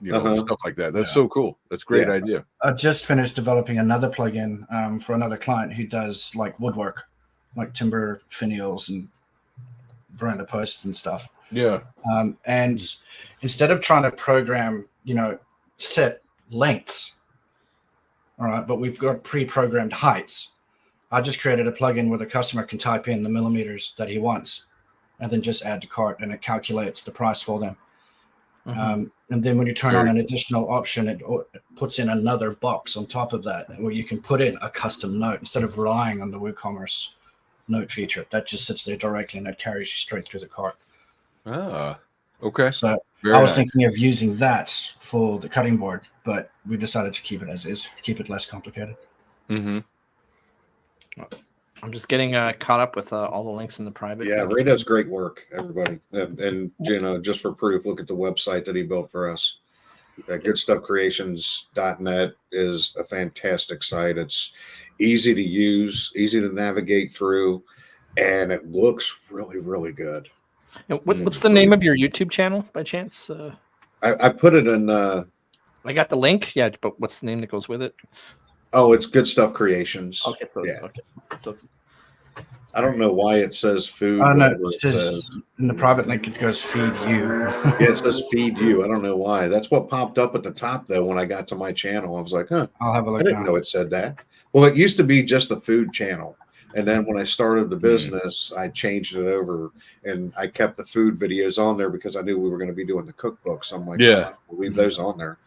stuff like that. That's so cool. That's a great idea. I just finished developing another plugin for another client who does like woodwork, like timber finials and veranda posts and stuff. Yeah. And instead of trying to program, set lengths, all right, but we've got pre-programmed heights. I just created a plugin where the customer can type in the millimeters that he wants and then just add to cart and it calculates the price for them. And then when you turn on an additional option, it puts in another box on top of that where you can put in a custom note instead of relying on the WooCommerce note feature. That just sits there directly and that carries you straight through the cart. Ah, okay. So I was thinking of using that for the cutting board, but we decided to keep it as is, keep it less complicated. Mm-hmm. I'm just getting caught up with all the links in the private. Yeah, Ray does great work, everybody. And just for proof, look at the website that he built for us. Goodstuffcreations.net is a fantastic site. It's easy to use, easy to navigate through, and it looks really, really good. And what's the name of your YouTube channel by chance? I put it in. I got the link. Yeah, but what's the name that goes with it? Oh, it's Goodstuff Creations. Okay, so I don't know why it says food. Oh, no, it says in the private link it goes feed you. Yeah, it says feed you. I don't know why. That's what popped up at the top though when I got to my channel. I was like, huh. I'll have a look. I didn't know it said that. Well, it used to be just the food channel. And then when I started the business, I changed it over and I kept the food videos on there because I knew we were going to be doing the cookbook. So I'm like, yeah, we'll leave those on there.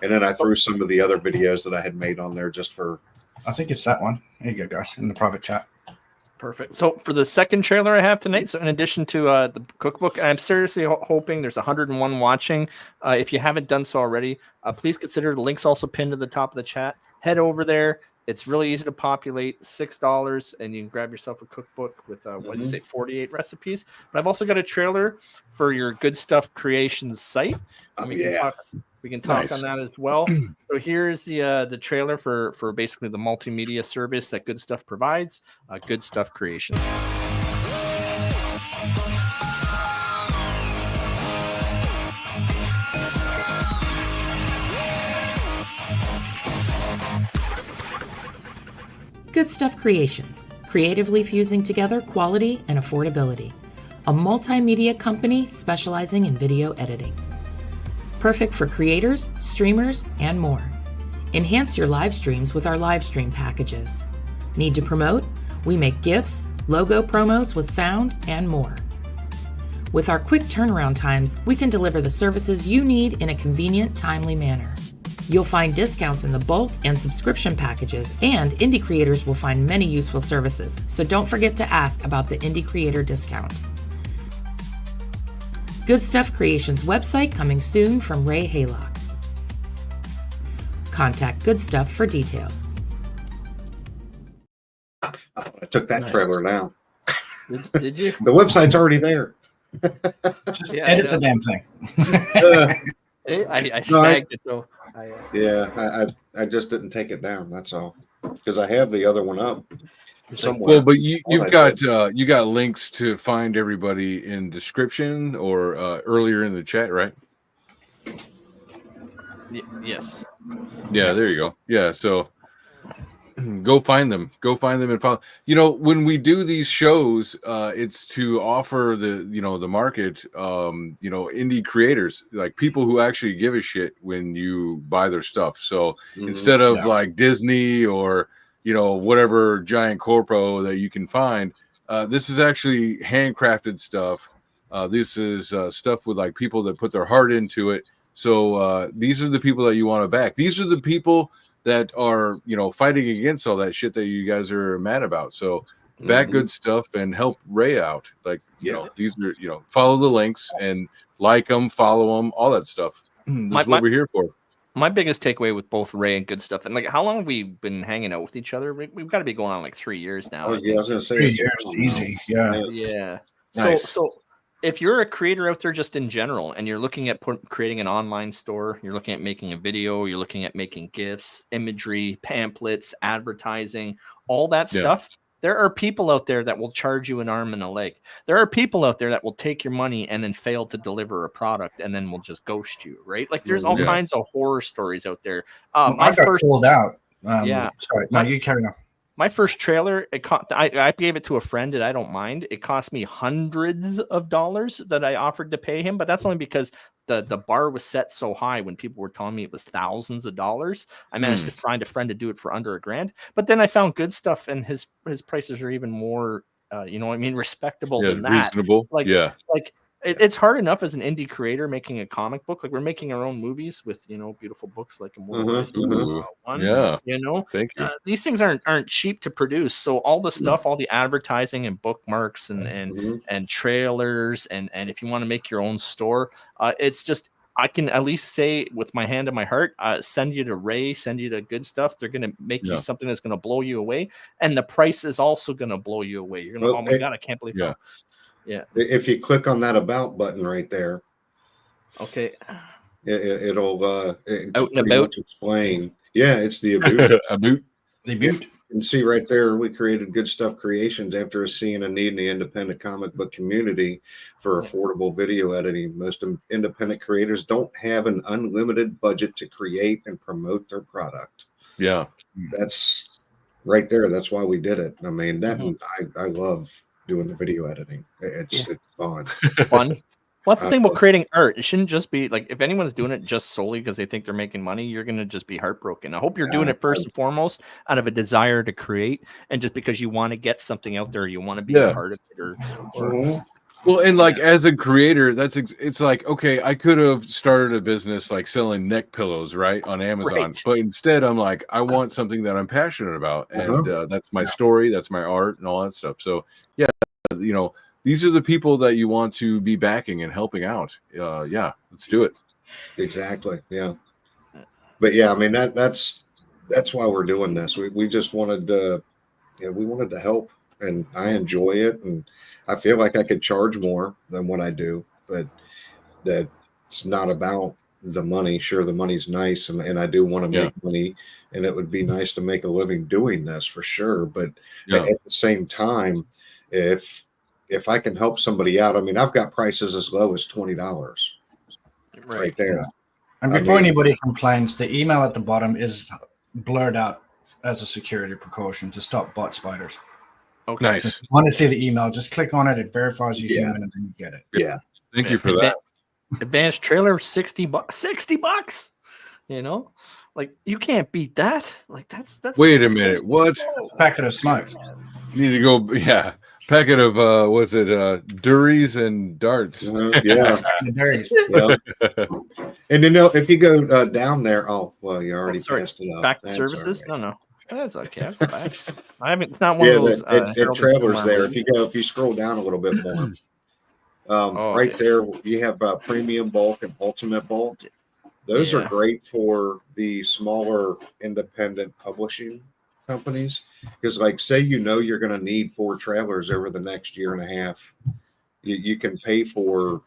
And then I threw some of the other videos that I had made on there just for. I think it's that one. There you go, guys, in the private chat. Perfect. So for the second trailer I have tonight, so in addition to the cookbook, I'm seriously hoping there's 101 watching. If you haven't done so already, please consider the link's also pinned to the top of the chat. Head over there. It's really easy to populate, $6, and you can grab yourself a cookbook with, 48 recipes. But I've also got a trailer for your Goodstuff Creations site. We can talk on that as well. So here's the trailer for basically the multimedia service that Goodstuff provides, Goodstuff Creations. Goodstuff Creations, creatively fusing together quality and affordability. A multimedia company specializing in video editing. Perfect for creators, streamers, and more. Enhance your live streams with our live stream packages. Need to promote? We make GIFs, logo promos with sound, and more. With our quick turnaround times, we can deliver the services you need in a convenient, timely manner. You'll find discounts in the bulk and subscription packages, and indie creators will find many useful services, so don't forget to ask about the indie creator discount. Good Stuff Creations website coming soon from Ray Haylock. Contact Good Stuff for details. I took that trailer down. Did you? The website's already there. Just edit the damn thing. I snagged it though. I just didn't take it down. That's all. Because I have the other one up somewhere. Well, but you've got links to find everybody in description or earlier in the chat, right? Yes. Yeah, there you go. Yeah, so go find them and follow. When we do these shows, it's to offer the market, indie creators, like people who actually give a shit when you buy their stuff. So instead of like Disney or whatever giant corpo that you can find, this is actually handcrafted stuff. This is stuff with like people that put their heart into it. So these are the people that you want to back. These are the people that are, fighting against all that shit that you guys are mad about. So back Good Stuff and help Ray out. Like, these are, follow the links and like them, follow them, all that stuff. This is what we're here for. My biggest takeaway with both Ray and Good Stuff, and like, how long have we been hanging out with each other? We've got to be going on like 3 years now. I was going to say 3 years, easy. Yeah. Yeah. Nice. So if you're a creator out there just in general, and you're looking at creating an online store, you're looking at making a video, you're looking at making GIFs, imagery, pamphlets, advertising, all that stuff, there are people out there that will charge you an arm and a leg. There are people out there that will take your money and then fail to deliver a product and then will just ghost you, right? Like there's all kinds of horror stories out there. I got pulled out. Sorry, no, you carry on. My first trailer, I gave it to a friend and I don't mind. It cost me hundreds of dollars that I offered to pay him, but that's only because the bar was set so high when people were telling me it was thousands of dollars. I managed to find a friend to do it for under $1,000. But then I found Good Stuff and his prices are even more respectable than that. Reasonable. It's hard enough as an indie creator making a comic book. Like we're making our own movies with beautiful books like Immortalized One. Yeah. Thank you. These things aren't cheap to produce. So all the stuff, all the advertising and bookmarks and trailers and if you want to make your own store, it's just I can at least say with my hand on my heart, send you to Ray, send you to Good Stuff. They're gonna make you something that's gonna blow you away, and the price is also gonna blow you away. You're gonna oh my god, I can't believe that. Yeah. If you click on that about button right there, okay, it'll out and about explain. Yeah, it's the about. About. You can see right there, we created Good Stuff Creations after seeing a need in the independent comic book community for affordable video editing. Most independent creators don't have an unlimited budget to create and promote their product. Yeah, that's right there. That's why we did it. I mean, I love doing the video editing. It's fun. Fun. What's the thing about creating art? It shouldn't just be like if anyone's doing it just solely because they think they're making money, you're gonna just be heartbroken. I hope you're doing it first and foremost out of a desire to create, and just because you want to get something out there, you want to be a part of it, or well, and like as a creator, it's like, okay, I could have started a business like selling neck pillows, right, on Amazon, but instead I'm like, I want something that I'm passionate about, and that's my story, that's my art, and all that stuff. So these are the people that you want to be backing and helping out. Let's do it. Exactly. Yeah. But I mean that's why we're doing this. We just wanted to, we wanted to help, and I enjoy it, and I feel like I could charge more than what I do, but that's not about the money. Sure, the money's nice, and I do want to make money, and it would be nice to make a living doing this for sure. But at the same time, if I can help somebody out, I mean, I've got prices as low as $20 right there. And before anybody complains, the email at the bottom is blurred out as a security precaution to stop bot spiders. Okay. Nice. So if you want to see the email, just click on it. It verifies you human, and then you get it. Yeah. Thank you for that. Advanced trailer, $60. $60. Like you can't beat that. Like that's. Wait a minute. What? Packet of smokes. You need to go. Yeah. packet of was it Durries and darts? Yeah. Yep. And if you go down there, you already passed it up. Back to That's services? right. No. That's okay. I haven't. It's not one of those. Trailers there. If you scroll down a little bit more, right there you have premium bulk and ultimate bulk. Those are great for the smaller independent publishing companies because, like, say you're going to need 4 trailers over the next year and a half. You can pay for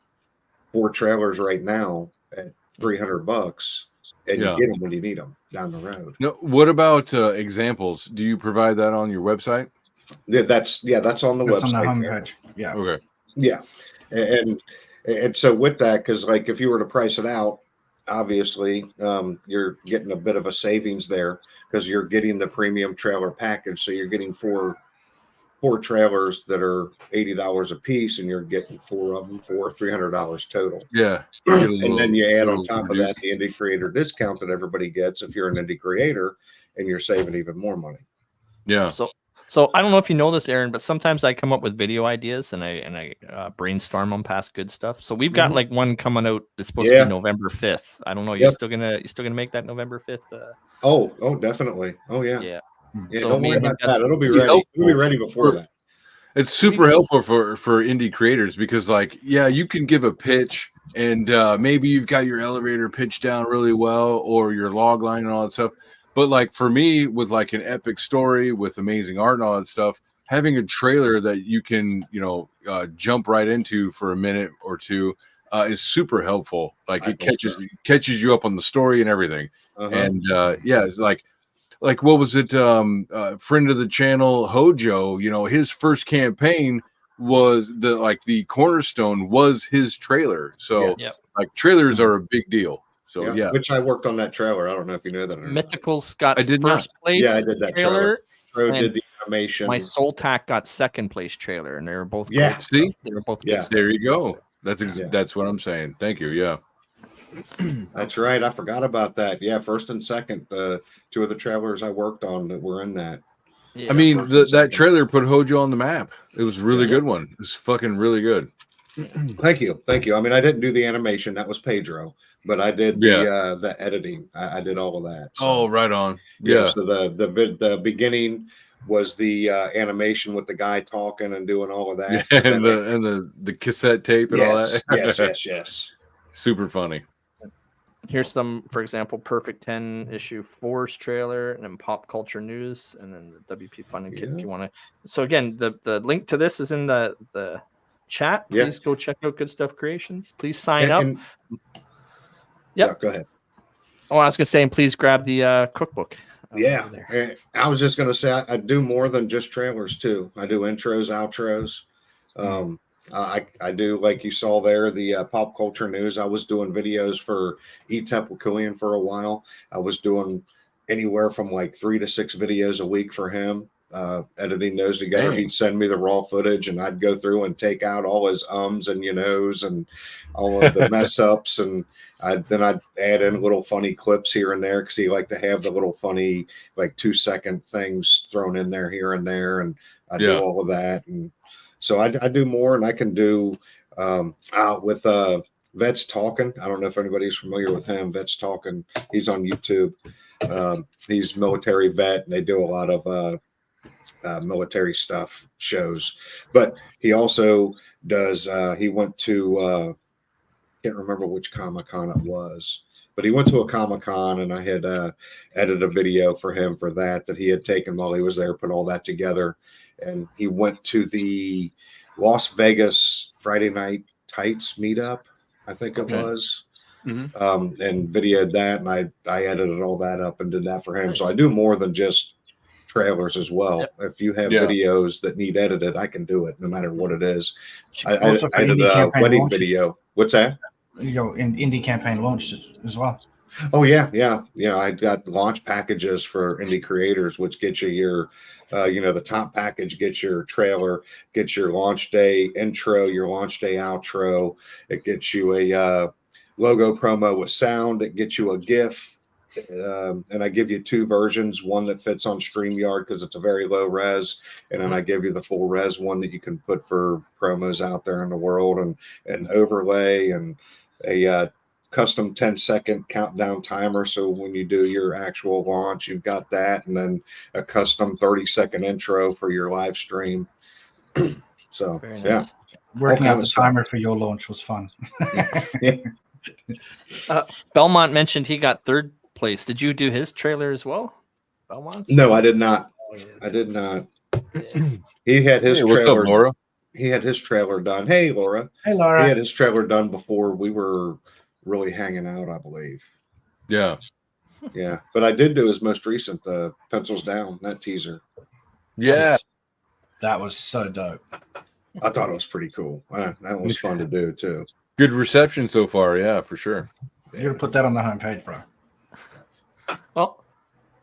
4 trailers right now at $300, and you get them when you need them down the road. No, what about examples? Do you provide that on your website? Yeah, that's on the website. On the homepage. Yeah. Okay. Yeah, and so with that, because like if you were to price it out, obviously you're getting a bit of a savings there because you're getting the premium trailer package. So you're getting four trailers that are $80 a piece, and you're getting 4 of them for $300 total. Yeah. And then you add on top of that the indie creator discount that everybody gets if you're an indie creator, and you're saving even more money. Yeah. So I don't know if you know this, Aaron, but sometimes I come up with video ideas and I brainstorm them past good stuff. So we've got like one coming out. It's supposed to be November 5th. I don't know. You're still gonna make that November 5th? Oh, definitely. Oh yeah. Yeah. Yeah, So don't worry about that. It'll be ready. It'll be ready before that. It's super helpful for indie creators because, like, you can give a pitch and maybe you've got your elevator pitch down really well or your log line and all that stuff. But like for me, with like an epic story with amazing art and all that stuff, having a trailer that you can, jump right into for a minute or two is super helpful. Like it catches you up on the story and everything. And it's like what was it? Friend of the channel, Hojo. His first campaign was the cornerstone was his trailer. So like trailers are a big deal. So which I worked on that trailer. I don't know if you know that. Mythical's got I did first place. Yeah, I did that trailer. Did the animation. My Soul Tack got second place trailer, and they were both good. See, they were both good. There you go. That's what I'm saying. Thank you. Yeah. That's right. I forgot about that. Yeah, first and second, 2 of the trailers I worked on that were in that. Yeah, I mean, that trailer put Hojo on the map. It was a really good one. It was fucking really good. Thank you. I mean, I didn't do the animation. That was Pedro. But I did the editing. I did all of that. So. Oh, right on. Yeah. So the beginning was the animation with the guy talking and doing all of that. Yeah, and the cassette tape and all that. Yes. Super funny. Here's some, for example, Perfect 10 issue 4's trailer, and then Pop Culture News, and then the WP Funding Kit if you want to. So again, the link to this is in the chat. Please go check out Good Stuff Creations. Please sign up. Yeah, go ahead. Oh, I was gonna say, and please grab the cookbook. Yeah, I was just gonna say I do more than just trailers too. I do intros, outros. I do, like you saw there, the Pop Culture News. I was doing videos for Tepwakilian for a while. I was doing anywhere from like 3 to 6 videos a week for him. Editing those together. He'd send me the raw footage, and I'd go through and take out all his ums and and all of the mess ups, and then I'd add in little funny clips here and there because he liked to have the little funny like 2-second things thrown in there here and there, and I do all of that. And so I do more, and I can do with Vets Talking. I don't know if anybody's familiar with him. Vets Talking. He's on YouTube. He's military vet, and they do a lot of military stuff shows, but he also does he went to can't remember which Comic-Con it was, but he went to a Comic-Con, and I had edited a video for him for that he had taken while he was there, put all that together, and he went to the Las Vegas Friday Night Tights meetup, I think it was. And videoed that, and I edited all that up and did that for him. Nice. So I do more than just trailers as well. If you have videos that need edited, I can do it no matter what it is. I did a wedding video. What's that? In indie campaign launch as well. Oh yeah. I got launch packages for indie creators, which gets you your the top package gets your trailer, gets your launch day intro, your launch day outro. It gets you a logo promo with sound. It gets you a GIF and I give you 2 versions, one that fits on StreamYard because it's a very low res, and then I give you the full res one that you can put for promos out there in the world, and overlay and a custom 10-second countdown timer. So when you do your actual launch, you've got that, and then a custom 30-second intro for your live stream. So Very nice. yeah, Working out the timer for your launch was fun. yeah. Belmont mentioned he got 3rd place. Did you do his trailer as well, Belmont? No, I did not. I did not. He had his trailer. What's up, Laura? He had his trailer done. Hey, Laura. Hey, Laura. He had his trailer done before we were really hanging out, I believe. Yeah. Yeah. But I did do his most recent, Pencils Down, that teaser. Yeah. That was so dope. I thought it was pretty cool. That was fun to do, too. Good reception so far. Yeah, for sure. You're going to put that on the homepage, bro. Well,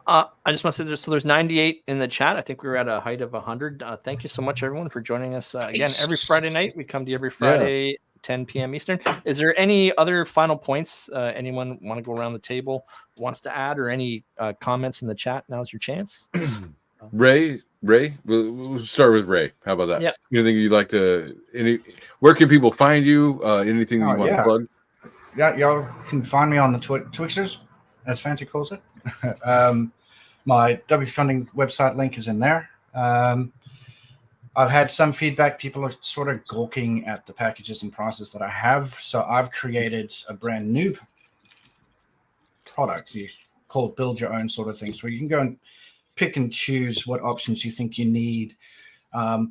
I just want to say there's 98 in the chat. I think we were at a height of 100. Thank you so much, everyone, for joining us again every Friday night. We come to you every Friday, 10 p.m. Eastern. Is there any other final points anyone want to go around the table wants to add, or any comments in the chat? Now's your chance. Ray, we'll start with Ray. How about that? Yeah. Anything you'd like to? Where can people find you? Anything you want to plug? Yeah, y'all can find me on the Twixters, as Fancy calls it. My W Funding website link is in there. I've had some feedback. People are sort of gawking at the packages and prices that I have. So I've created a brand new product called Build Your Own sort of thing. So you can go and pick and choose what options you think you need,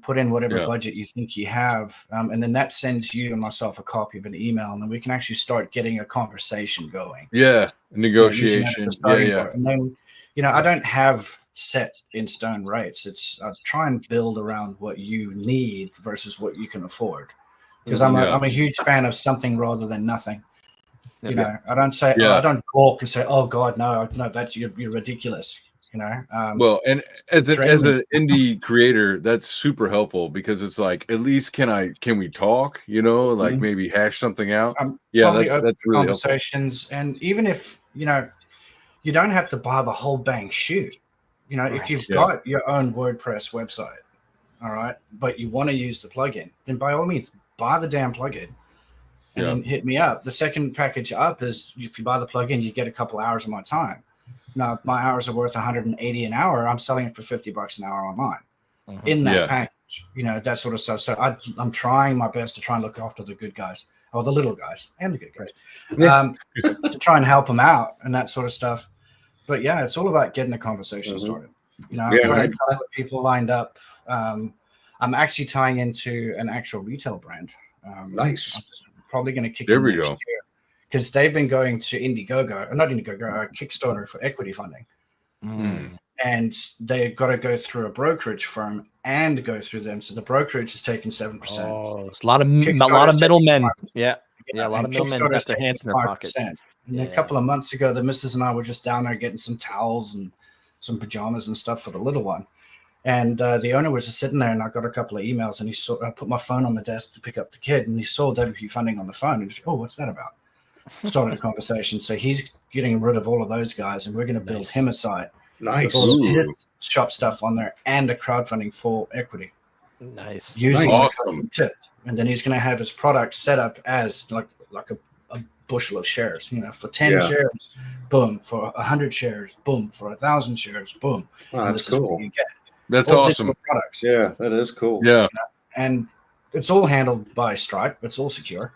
put in whatever budget you think you have. And then that sends you and myself a copy of an email, and then we can actually start getting a conversation going. Yeah. Negotiation. Yeah. And then, I don't have set in stone rates. I try and build around what you need versus what you can afford. Because I'm a huge fan of something rather than nothing. I don't say, I don't gawk and say, oh God, no, that's you're ridiculous. Well, and as an indie creator, that's super helpful, because it's like, at least can we talk, maybe hash something out. That's really conversations helpful. And even if you don't have to buy the whole bang shoot, if you've got your own WordPress website, all right, but you want to use the plugin, then by all means buy the damn plugin and then hit me up. The second package up is, if you buy the plugin, you get a couple hours of my time. Now, my hours are worth $180 an hour. I'm selling it for $50 an hour online in that package, that sort of stuff. So I'm trying my best to try and look after the good guys, or the little guys and the good guys, to try and help them out and that sort of stuff. But yeah, it's all about getting the conversation started. I've got a couple of people lined up. I'm actually tying into an actual retail brand. Nice. I'm just probably going to kick there in we next go. year, because they've been going to Kickstarter for equity funding. And they've got to go through a brokerage firm and go through them. So the brokerage is taking 7%. Oh, a lot of middlemen. Yeah, a lot of middlemen got their hands in their pockets. And a couple of months ago, the missus and I were just down there getting some towels and some pajamas and stuff for the little one. And the owner was just sitting there, and I got a couple of emails, and I put my phone on the desk to pick up the kid, and he saw WP Funding on the phone. And he was like, oh, what's that about? Started a conversation. So he's getting rid of all of those guys, and we're going to build him a site. Nice. With all of his shop stuff on there and a crowdfunding for equity. Nice. Using the custom tip. And then he's going to have his product set up as like a bushel of shares, for 10 shares, boom, for 100 shares, boom, for 1,000 shares, boom. Wow, that's cool. You get. That's all awesome. Products. Yeah, that is cool. Yeah. And it's all handled by Stripe. It's all secure.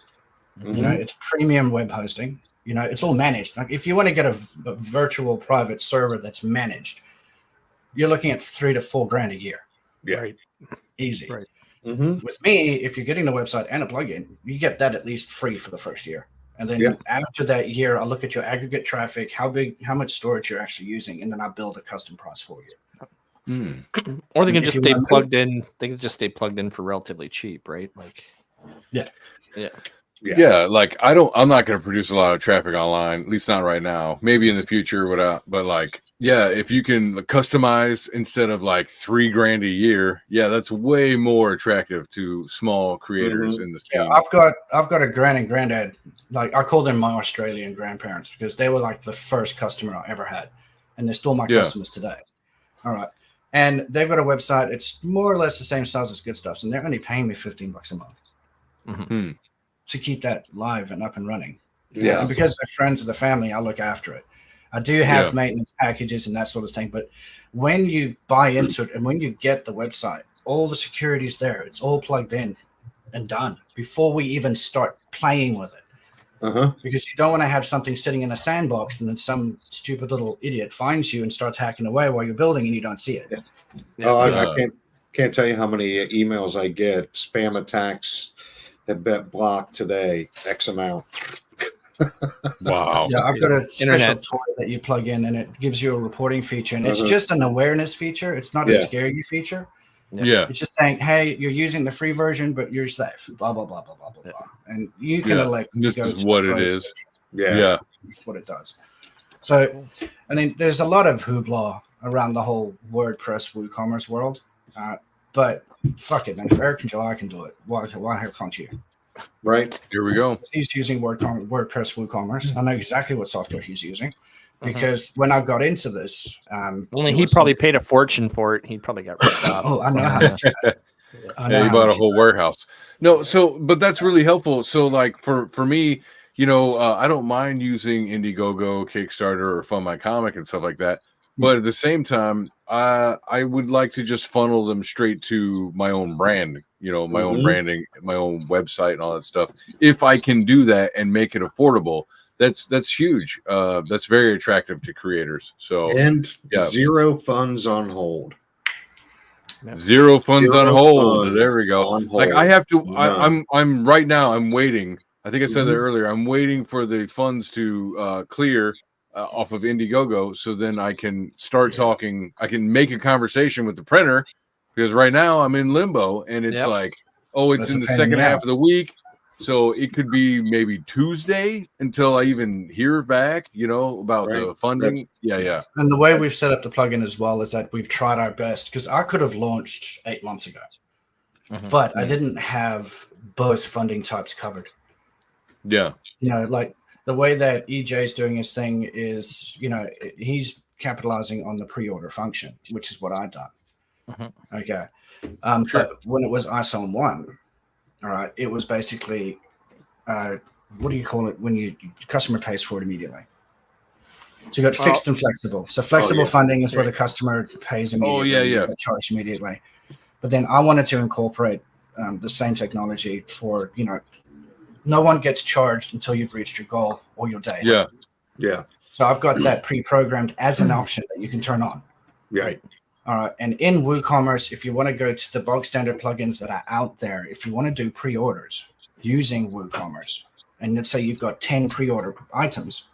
It's premium web hosting. It's all managed. Like, if you want to get a virtual private server that's managed, you're looking at $3,000 to $4,000 a year. Yeah. Right. Easy. Right. With me, if you're getting the website and a plugin, you get that at least free for the first year. And then after that year, I'll look at your aggregate traffic, how much storage you're actually using, and then I'll build a custom price for you. Or they can just stay plugged in. They can just stay plugged in for relatively cheap, right? Like, yeah. Yeah, like I'm not going to produce a lot of traffic online, at least not right now. Maybe in the future, but like, yeah, if you can customize instead of like $3,000 a year, yeah, that's way more attractive to small creators in the scene. Yeah, I've got a grand and granddad. Like I call them my Australian grandparents because they were like the first customer I ever had, and they're still my customers today. All right, and they've got a website. It's more or less the same size as Goodstuff, and they're only paying me $15 a month. To keep that live and up and running. And because they're friends of the family, I look after it. I do have maintenance packages and that sort of thing, but when you buy into it and when you get the website, all the security's there. It's all plugged in and done before we even start playing with it. Because you don't want to have something sitting in a sandbox and then some stupid little idiot finds you and starts hacking away while you're building and you don't see it. I can't tell you how many emails I get, spam attacks, have been blocked today, X amount. Wow. Yeah, I've got a special toy that you plug in and it gives you a reporting feature. And it's just an awareness feature. It's not a scare you feature. It's just saying, hey, you're using the free version, but you're safe. Blah, blah, blah, blah, blah, blah, blah. And you can elect this to go is to what the it is. version. That's what it does. So, I mean, there's a lot of hoopla around the whole WordPress WooCommerce world. But fuck it, man. If Eric and July can do it, why can't you? Right. Here we go. He's using WordPress WooCommerce. I know exactly what software he's using because when I got into this, only he probably paid a fortune for it. He probably got ripped off. Oh, I know how much. Yeah, he bought a whole warehouse. No, but that's really helpful. So, like for me, I don't mind using Indiegogo, Kickstarter, or Fund My Comic and stuff like that. But at the same time, I would like to just funnel them straight to my own brand, my own branding, my own website and all that stuff. If I can do that and make it affordable, that's huge. That's very attractive to creators. So zero funds on hold. Zero funds on hold. Funds there we go. Like I have to. I'm right now. I'm waiting. I think I said that earlier. I'm waiting for the funds to clear off of Indiegogo, so then I can start talking. I can make a conversation with the printer because right now I'm in limbo, and it's like, oh, it's in the second half of the week, so it could be maybe Tuesday until I even hear back, about the funding. Yeah. And the way we've set up the plugin as well is that we've tried our best because I could have launched 8 months ago, but I didn't have both funding types covered. Yeah, like. The way that EJ is doing his thing is, he's capitalizing on the pre-order function, which is what I've done. Okay. But when it was ISO 1, all right, it was basically, what do you call it when you customer pays for it immediately? So you got fixed and flexible. So flexible funding is where the customer pays immediately. Oh, Charged immediately. But then I wanted to incorporate the same technology for, no one gets charged until you've reached your goal or your day. Yeah. So I've got that pre-programmed as an option that you can turn on. Right. All right. And in WooCommerce, if you want to go to the bog standard plugins that are out there, if you want to do pre-orders using WooCommerce, and let's say you've got 10 pre-order items,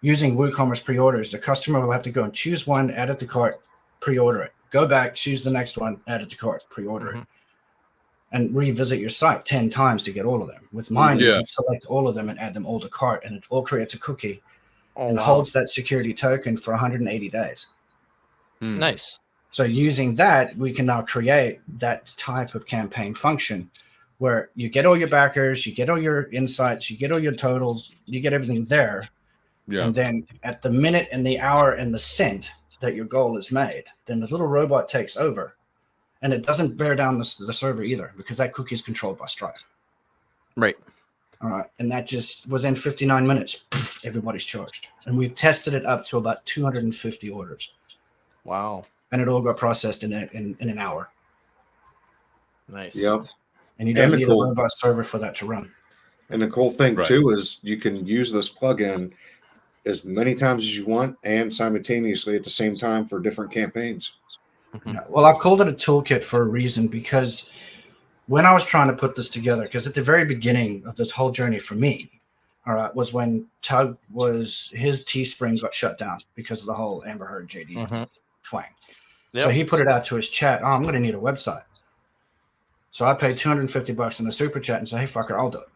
using WooCommerce pre-orders, the customer will have to go and choose one, add it to cart, pre-order it. Go back, choose the next one, add it to cart, pre-order it. And revisit your site 10 times to get all of them. With mine, you can select all of them and add them all to cart, and it all creates a cookie and holds that security token for 180 days. Nice. So using that, we can now create that type of campaign function where you get all your backers, you get all your insights, you get all your totals, you get everything there. Yeah. And then at the minute and the hour and the cent that your goal is made, then the little robot takes over. And it doesn't bear down the server either because that cookie is controlled by Stripe. Right. All right. And that just within 59 minutes, poof, everybody's charged. And we've tested it up to about 250 orders. Wow. And it all got processed in an hour. Nice. Yep. And you don't need a robust server for that to run. And the cool thing, too, is you can use this plugin as many times as you want and simultaneously at the same time for different campaigns. Yeah, well, I've called it a toolkit for a reason because when I was trying to put this together, because at the very beginning of this whole journey for me, all right, was when Tug his Teespring got shut down because of the whole Amber Heard JD twang. Yep. So he put it out to his chat, I'm going to need a website. So I paid $250 in the super chat and said, hey, fucker, I'll do it.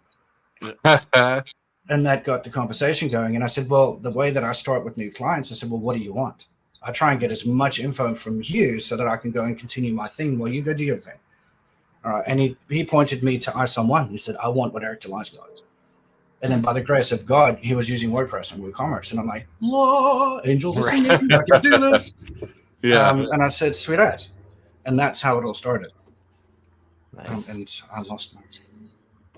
And that got the conversation going. And I said, well, the way that I start with new clients, I said, well, what do you want? I try and get as much info from you so that I can go and continue my thing while you go do your thing. All right. And he pointed me to ISOM 1. He said, I want what Eric Delai's got. And then by the grace of God, he was using WordPress and WooCommerce. And I'm like, whoa, angels are singing. I can do this. Yeah. And I said, sweet as. And that's how it all started. Nice. And I lost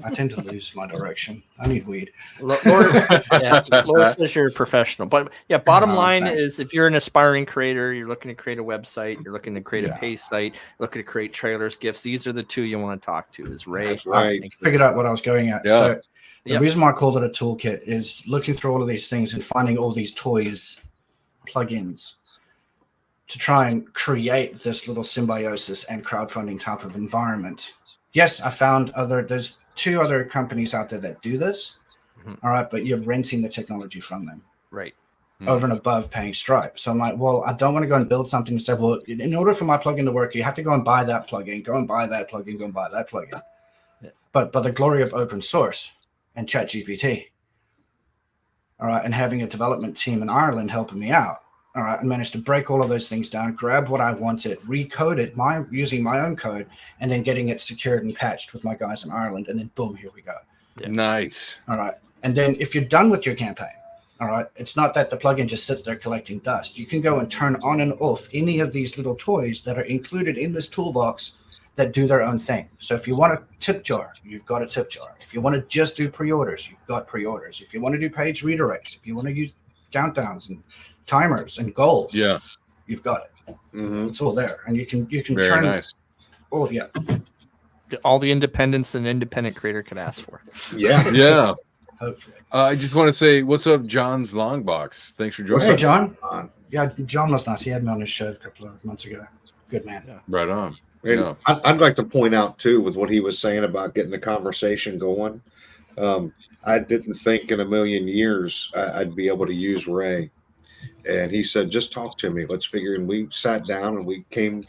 I tend to lose my direction. I need weed. Laura says you're a professional. But yeah, bottom line thanks. is if you're an aspiring creator, you're looking to create a website, you're looking to create a pay site, looking to create trailers, gifts. These are the two you want to talk to is Ray. That's right. Figured out what I was going at. Yeah. So the reason why I called it a toolkit is looking through all of these things and finding all these toys, plugins, to try and create this little symbiosis and crowdfunding type of environment. Yes, I found there's 2 other companies out there that do this. All right, but you're renting the technology from them. Right. Over and above paying Stripe. So I'm like, well, I don't want to go and build something and say, well, in order for my plugin to work, you have to go and buy that plugin, go and buy that plugin, go and buy that plugin. Yeah. But the glory of open source and ChatGPT, all right, and having a development team in Ireland helping me out, all right, I managed to break all of those things down, grab what I wanted, recode it using my own code, and then getting it secured and patched with my guys in Ireland, and then boom, here we go. Yeah. Nice. All right. And then if you're done with your campaign, all right, it's not that the plugin just sits there collecting dust. You can go and turn on and off any of these little toys that are included in this toolbox that do their own thing. So if you want a tip jar, you've got a tip jar. If you want to just do pre-orders, you've got pre-orders. If you want to do page redirects, if you want to use countdowns and timers and goals, you've got it. It's all there. And you can Very turn nice. Oh, yeah. All the independence an independent creator could ask for. Yeah. Yeah. Hopefully. I just want to say, what's up, John's Longbox? Thanks for joining Hey, us. John. Yeah, John was nice. He had me on his show a couple of months ago. Good man. Yeah. Right on. And Yeah. I'd like to point out too, with what he was saying about getting the conversation going. I didn't think in a million years I'd be able to use Ray. And he said, just talk to me. Let's figure. And we sat down and we came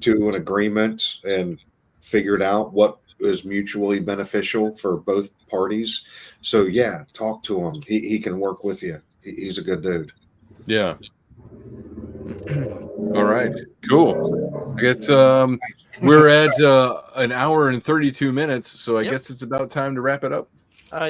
to an agreement and figured out what is mutually beneficial for both parties. So yeah, talk to him. He can work with you. He's a good dude. Yeah. All right. Cool. I guess we're at an hour and 32 minutes, so I guess it's about time to wrap it up.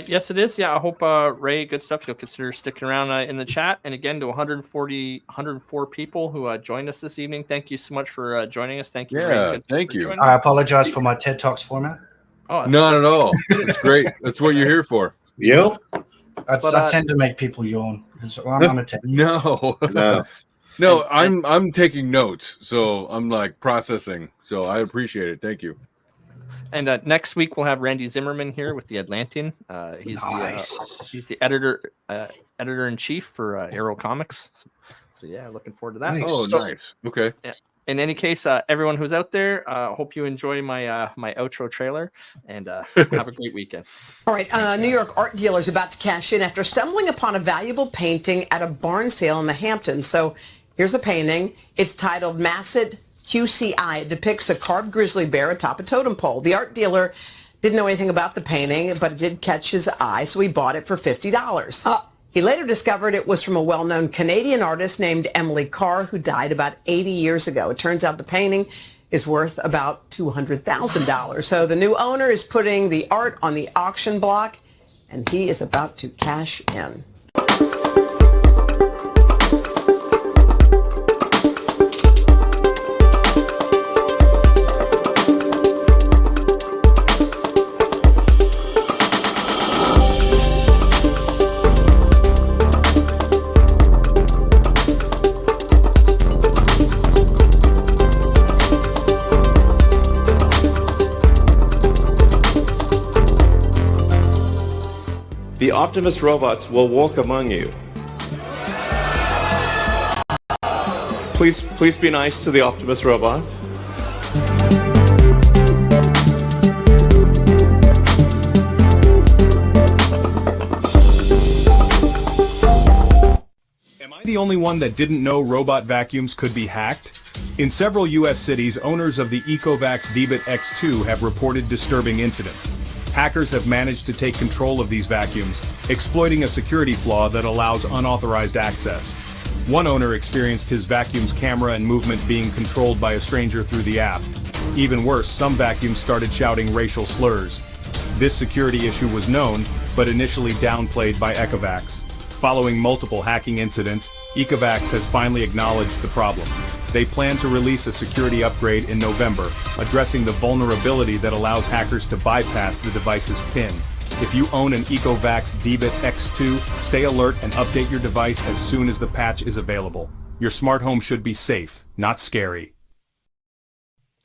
Yes, it is. Yeah, I hope Ray, good stuff. You'll consider sticking around in the chat. And again, to 104 people who joined us this evening, thank you so much for joining us. Thank you. Yeah, thank you. I apologize for my TED Talks format. Oh, not at all. It's great. That's what you're here for. Yep. I tend to make people yawn because I'm on a TED. No. No, I'm taking notes, so I'm like processing. So I appreciate it. Thank you. And next week we'll have Randy Zimmerman here with the Atlantean. He's the editor in chief for Arrow Comics. So yeah, looking forward to that. Nice. Oh, nice. Okay. Yeah. In any case, everyone who's out there, hope you enjoy my my outro trailer, and have a great weekend. All right, New York art dealer is about to cash in after stumbling upon a valuable painting at a barn sale in the Hamptons. So here's the painting. It's titled Masset QCI. It depicts a carved grizzly bear atop a totem pole. The art dealer didn't know anything about the painting, but it did catch his eye, so he bought it for $50. He later discovered it was from a well-known Canadian artist named Emily Carr, who died about 80 years ago. It turns out the painting is worth about $200,000. So the new owner is putting the art on the auction block, and he is about to cash in. The Optimus robots will walk among you. Please be nice to the Optimus robots. Am I the only one that didn't know robot vacuums could be hacked? In several U.S. cities, owners of the Ecovacs Debit X2 have reported disturbing incidents. Hackers have managed to take control of these vacuums, exploiting a security flaw that allows unauthorized access. One owner experienced his vacuum's camera and movement being controlled by a stranger through the app. Even worse, some vacuums started shouting racial slurs. This security issue was known, but initially downplayed by Ecovacs. Following multiple hacking incidents, Ecovacs has finally acknowledged the problem. They plan to release a security upgrade in November, addressing the vulnerability that allows hackers to bypass the device's PIN. If you own an Ecovacs Debit X2, stay alert and update your device as soon as the patch is available. Your smart home should be safe, not scary.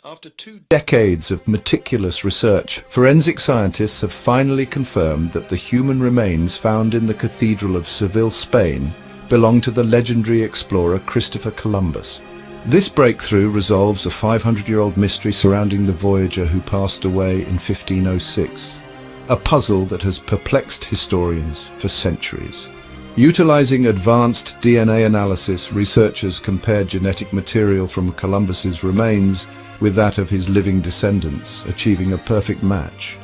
After 2 decades of meticulous research, forensic scientists have finally confirmed that the human remains found in the Cathedral of Seville, Spain, belong to the legendary explorer Christopher Columbus. This breakthrough resolves a 500-year-old mystery surrounding the voyager who passed away in 1506, a puzzle that has perplexed historians for centuries. Utilizing advanced DNA analysis, researchers compared genetic material from Columbus's remains with that of his living descendants, achieving a perfect match.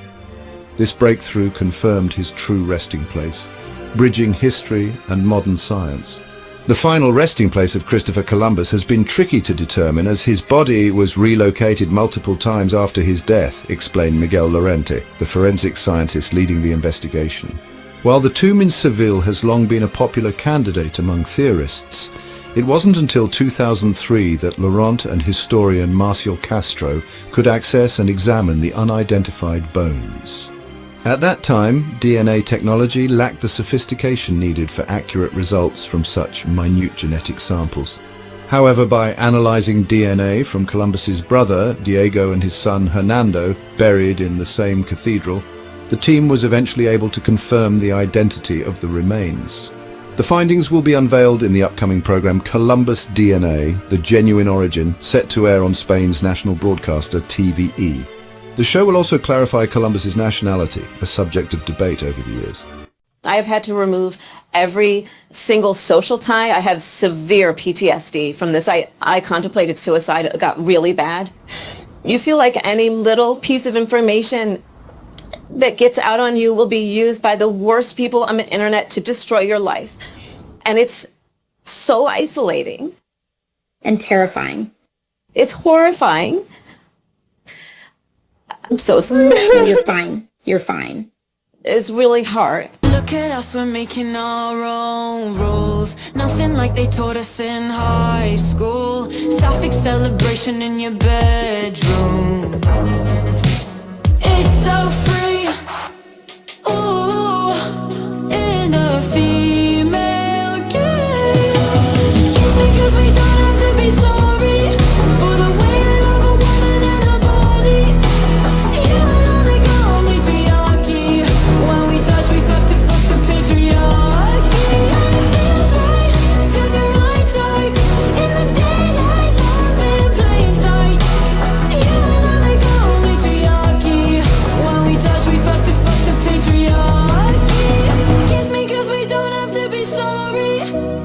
This breakthrough confirmed his true resting place, bridging history and modern science. The final resting place of Christopher Columbus has been tricky to determine as his body was relocated multiple times after his death, explained Miguel Lorente, the forensic scientist leading the investigation. While the tomb in Seville has long been a popular candidate among theorists, it wasn't until 2003 that Laurent and historian Marcial Castro could access and examine the unidentified bones. At that time, DNA technology lacked the sophistication needed for accurate results from such minute genetic samples. However, by analyzing DNA from Columbus's brother, Diego, and his son, Hernando, buried in the same cathedral, the team was eventually able to confirm the identity of the remains. The findings will be unveiled in the upcoming program Columbus DNA, The Genuine Origin, set to air on Spain's national broadcaster TVE. The show will also clarify Columbus's nationality, a subject of debate over the years. I have had to remove every single social tie. I have severe PTSD from this. I contemplated suicide. It got really bad. You feel like any little piece of information that gets out on you will be used by the worst people on the internet to destroy your life. And it's so isolating. And terrifying. It's horrifying. I'm so sorry. You're fine. You're fine. It's really hard. Look at us, we're making our own rules. Nothing like they taught us in high school. Sapphic celebration in your bedroom. It's so free. Ooh, in the female gaze. Kiss me 'cause we don't have to be sorry for the way I love a woman and her body. You and I make our matriarchy. When we touch, we fuck the patriarchy. And it feels right 'cause you're my type. In the daylight, love in plain sight. You and I make our matriarchy. When we touch, we fuck the patriarchy. Kiss me 'cause we don't have to be sorry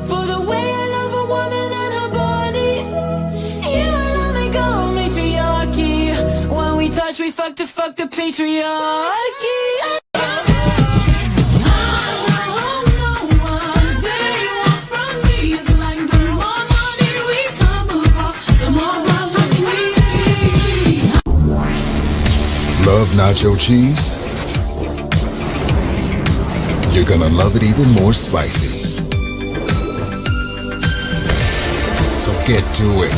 for the way I love a woman and her body. You and I make our matriarchy. When we touch, we fuck the patriarchy. Love nacho cheese? You're gonna love it even more spicy. So get to it.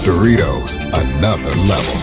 Doritos, another level.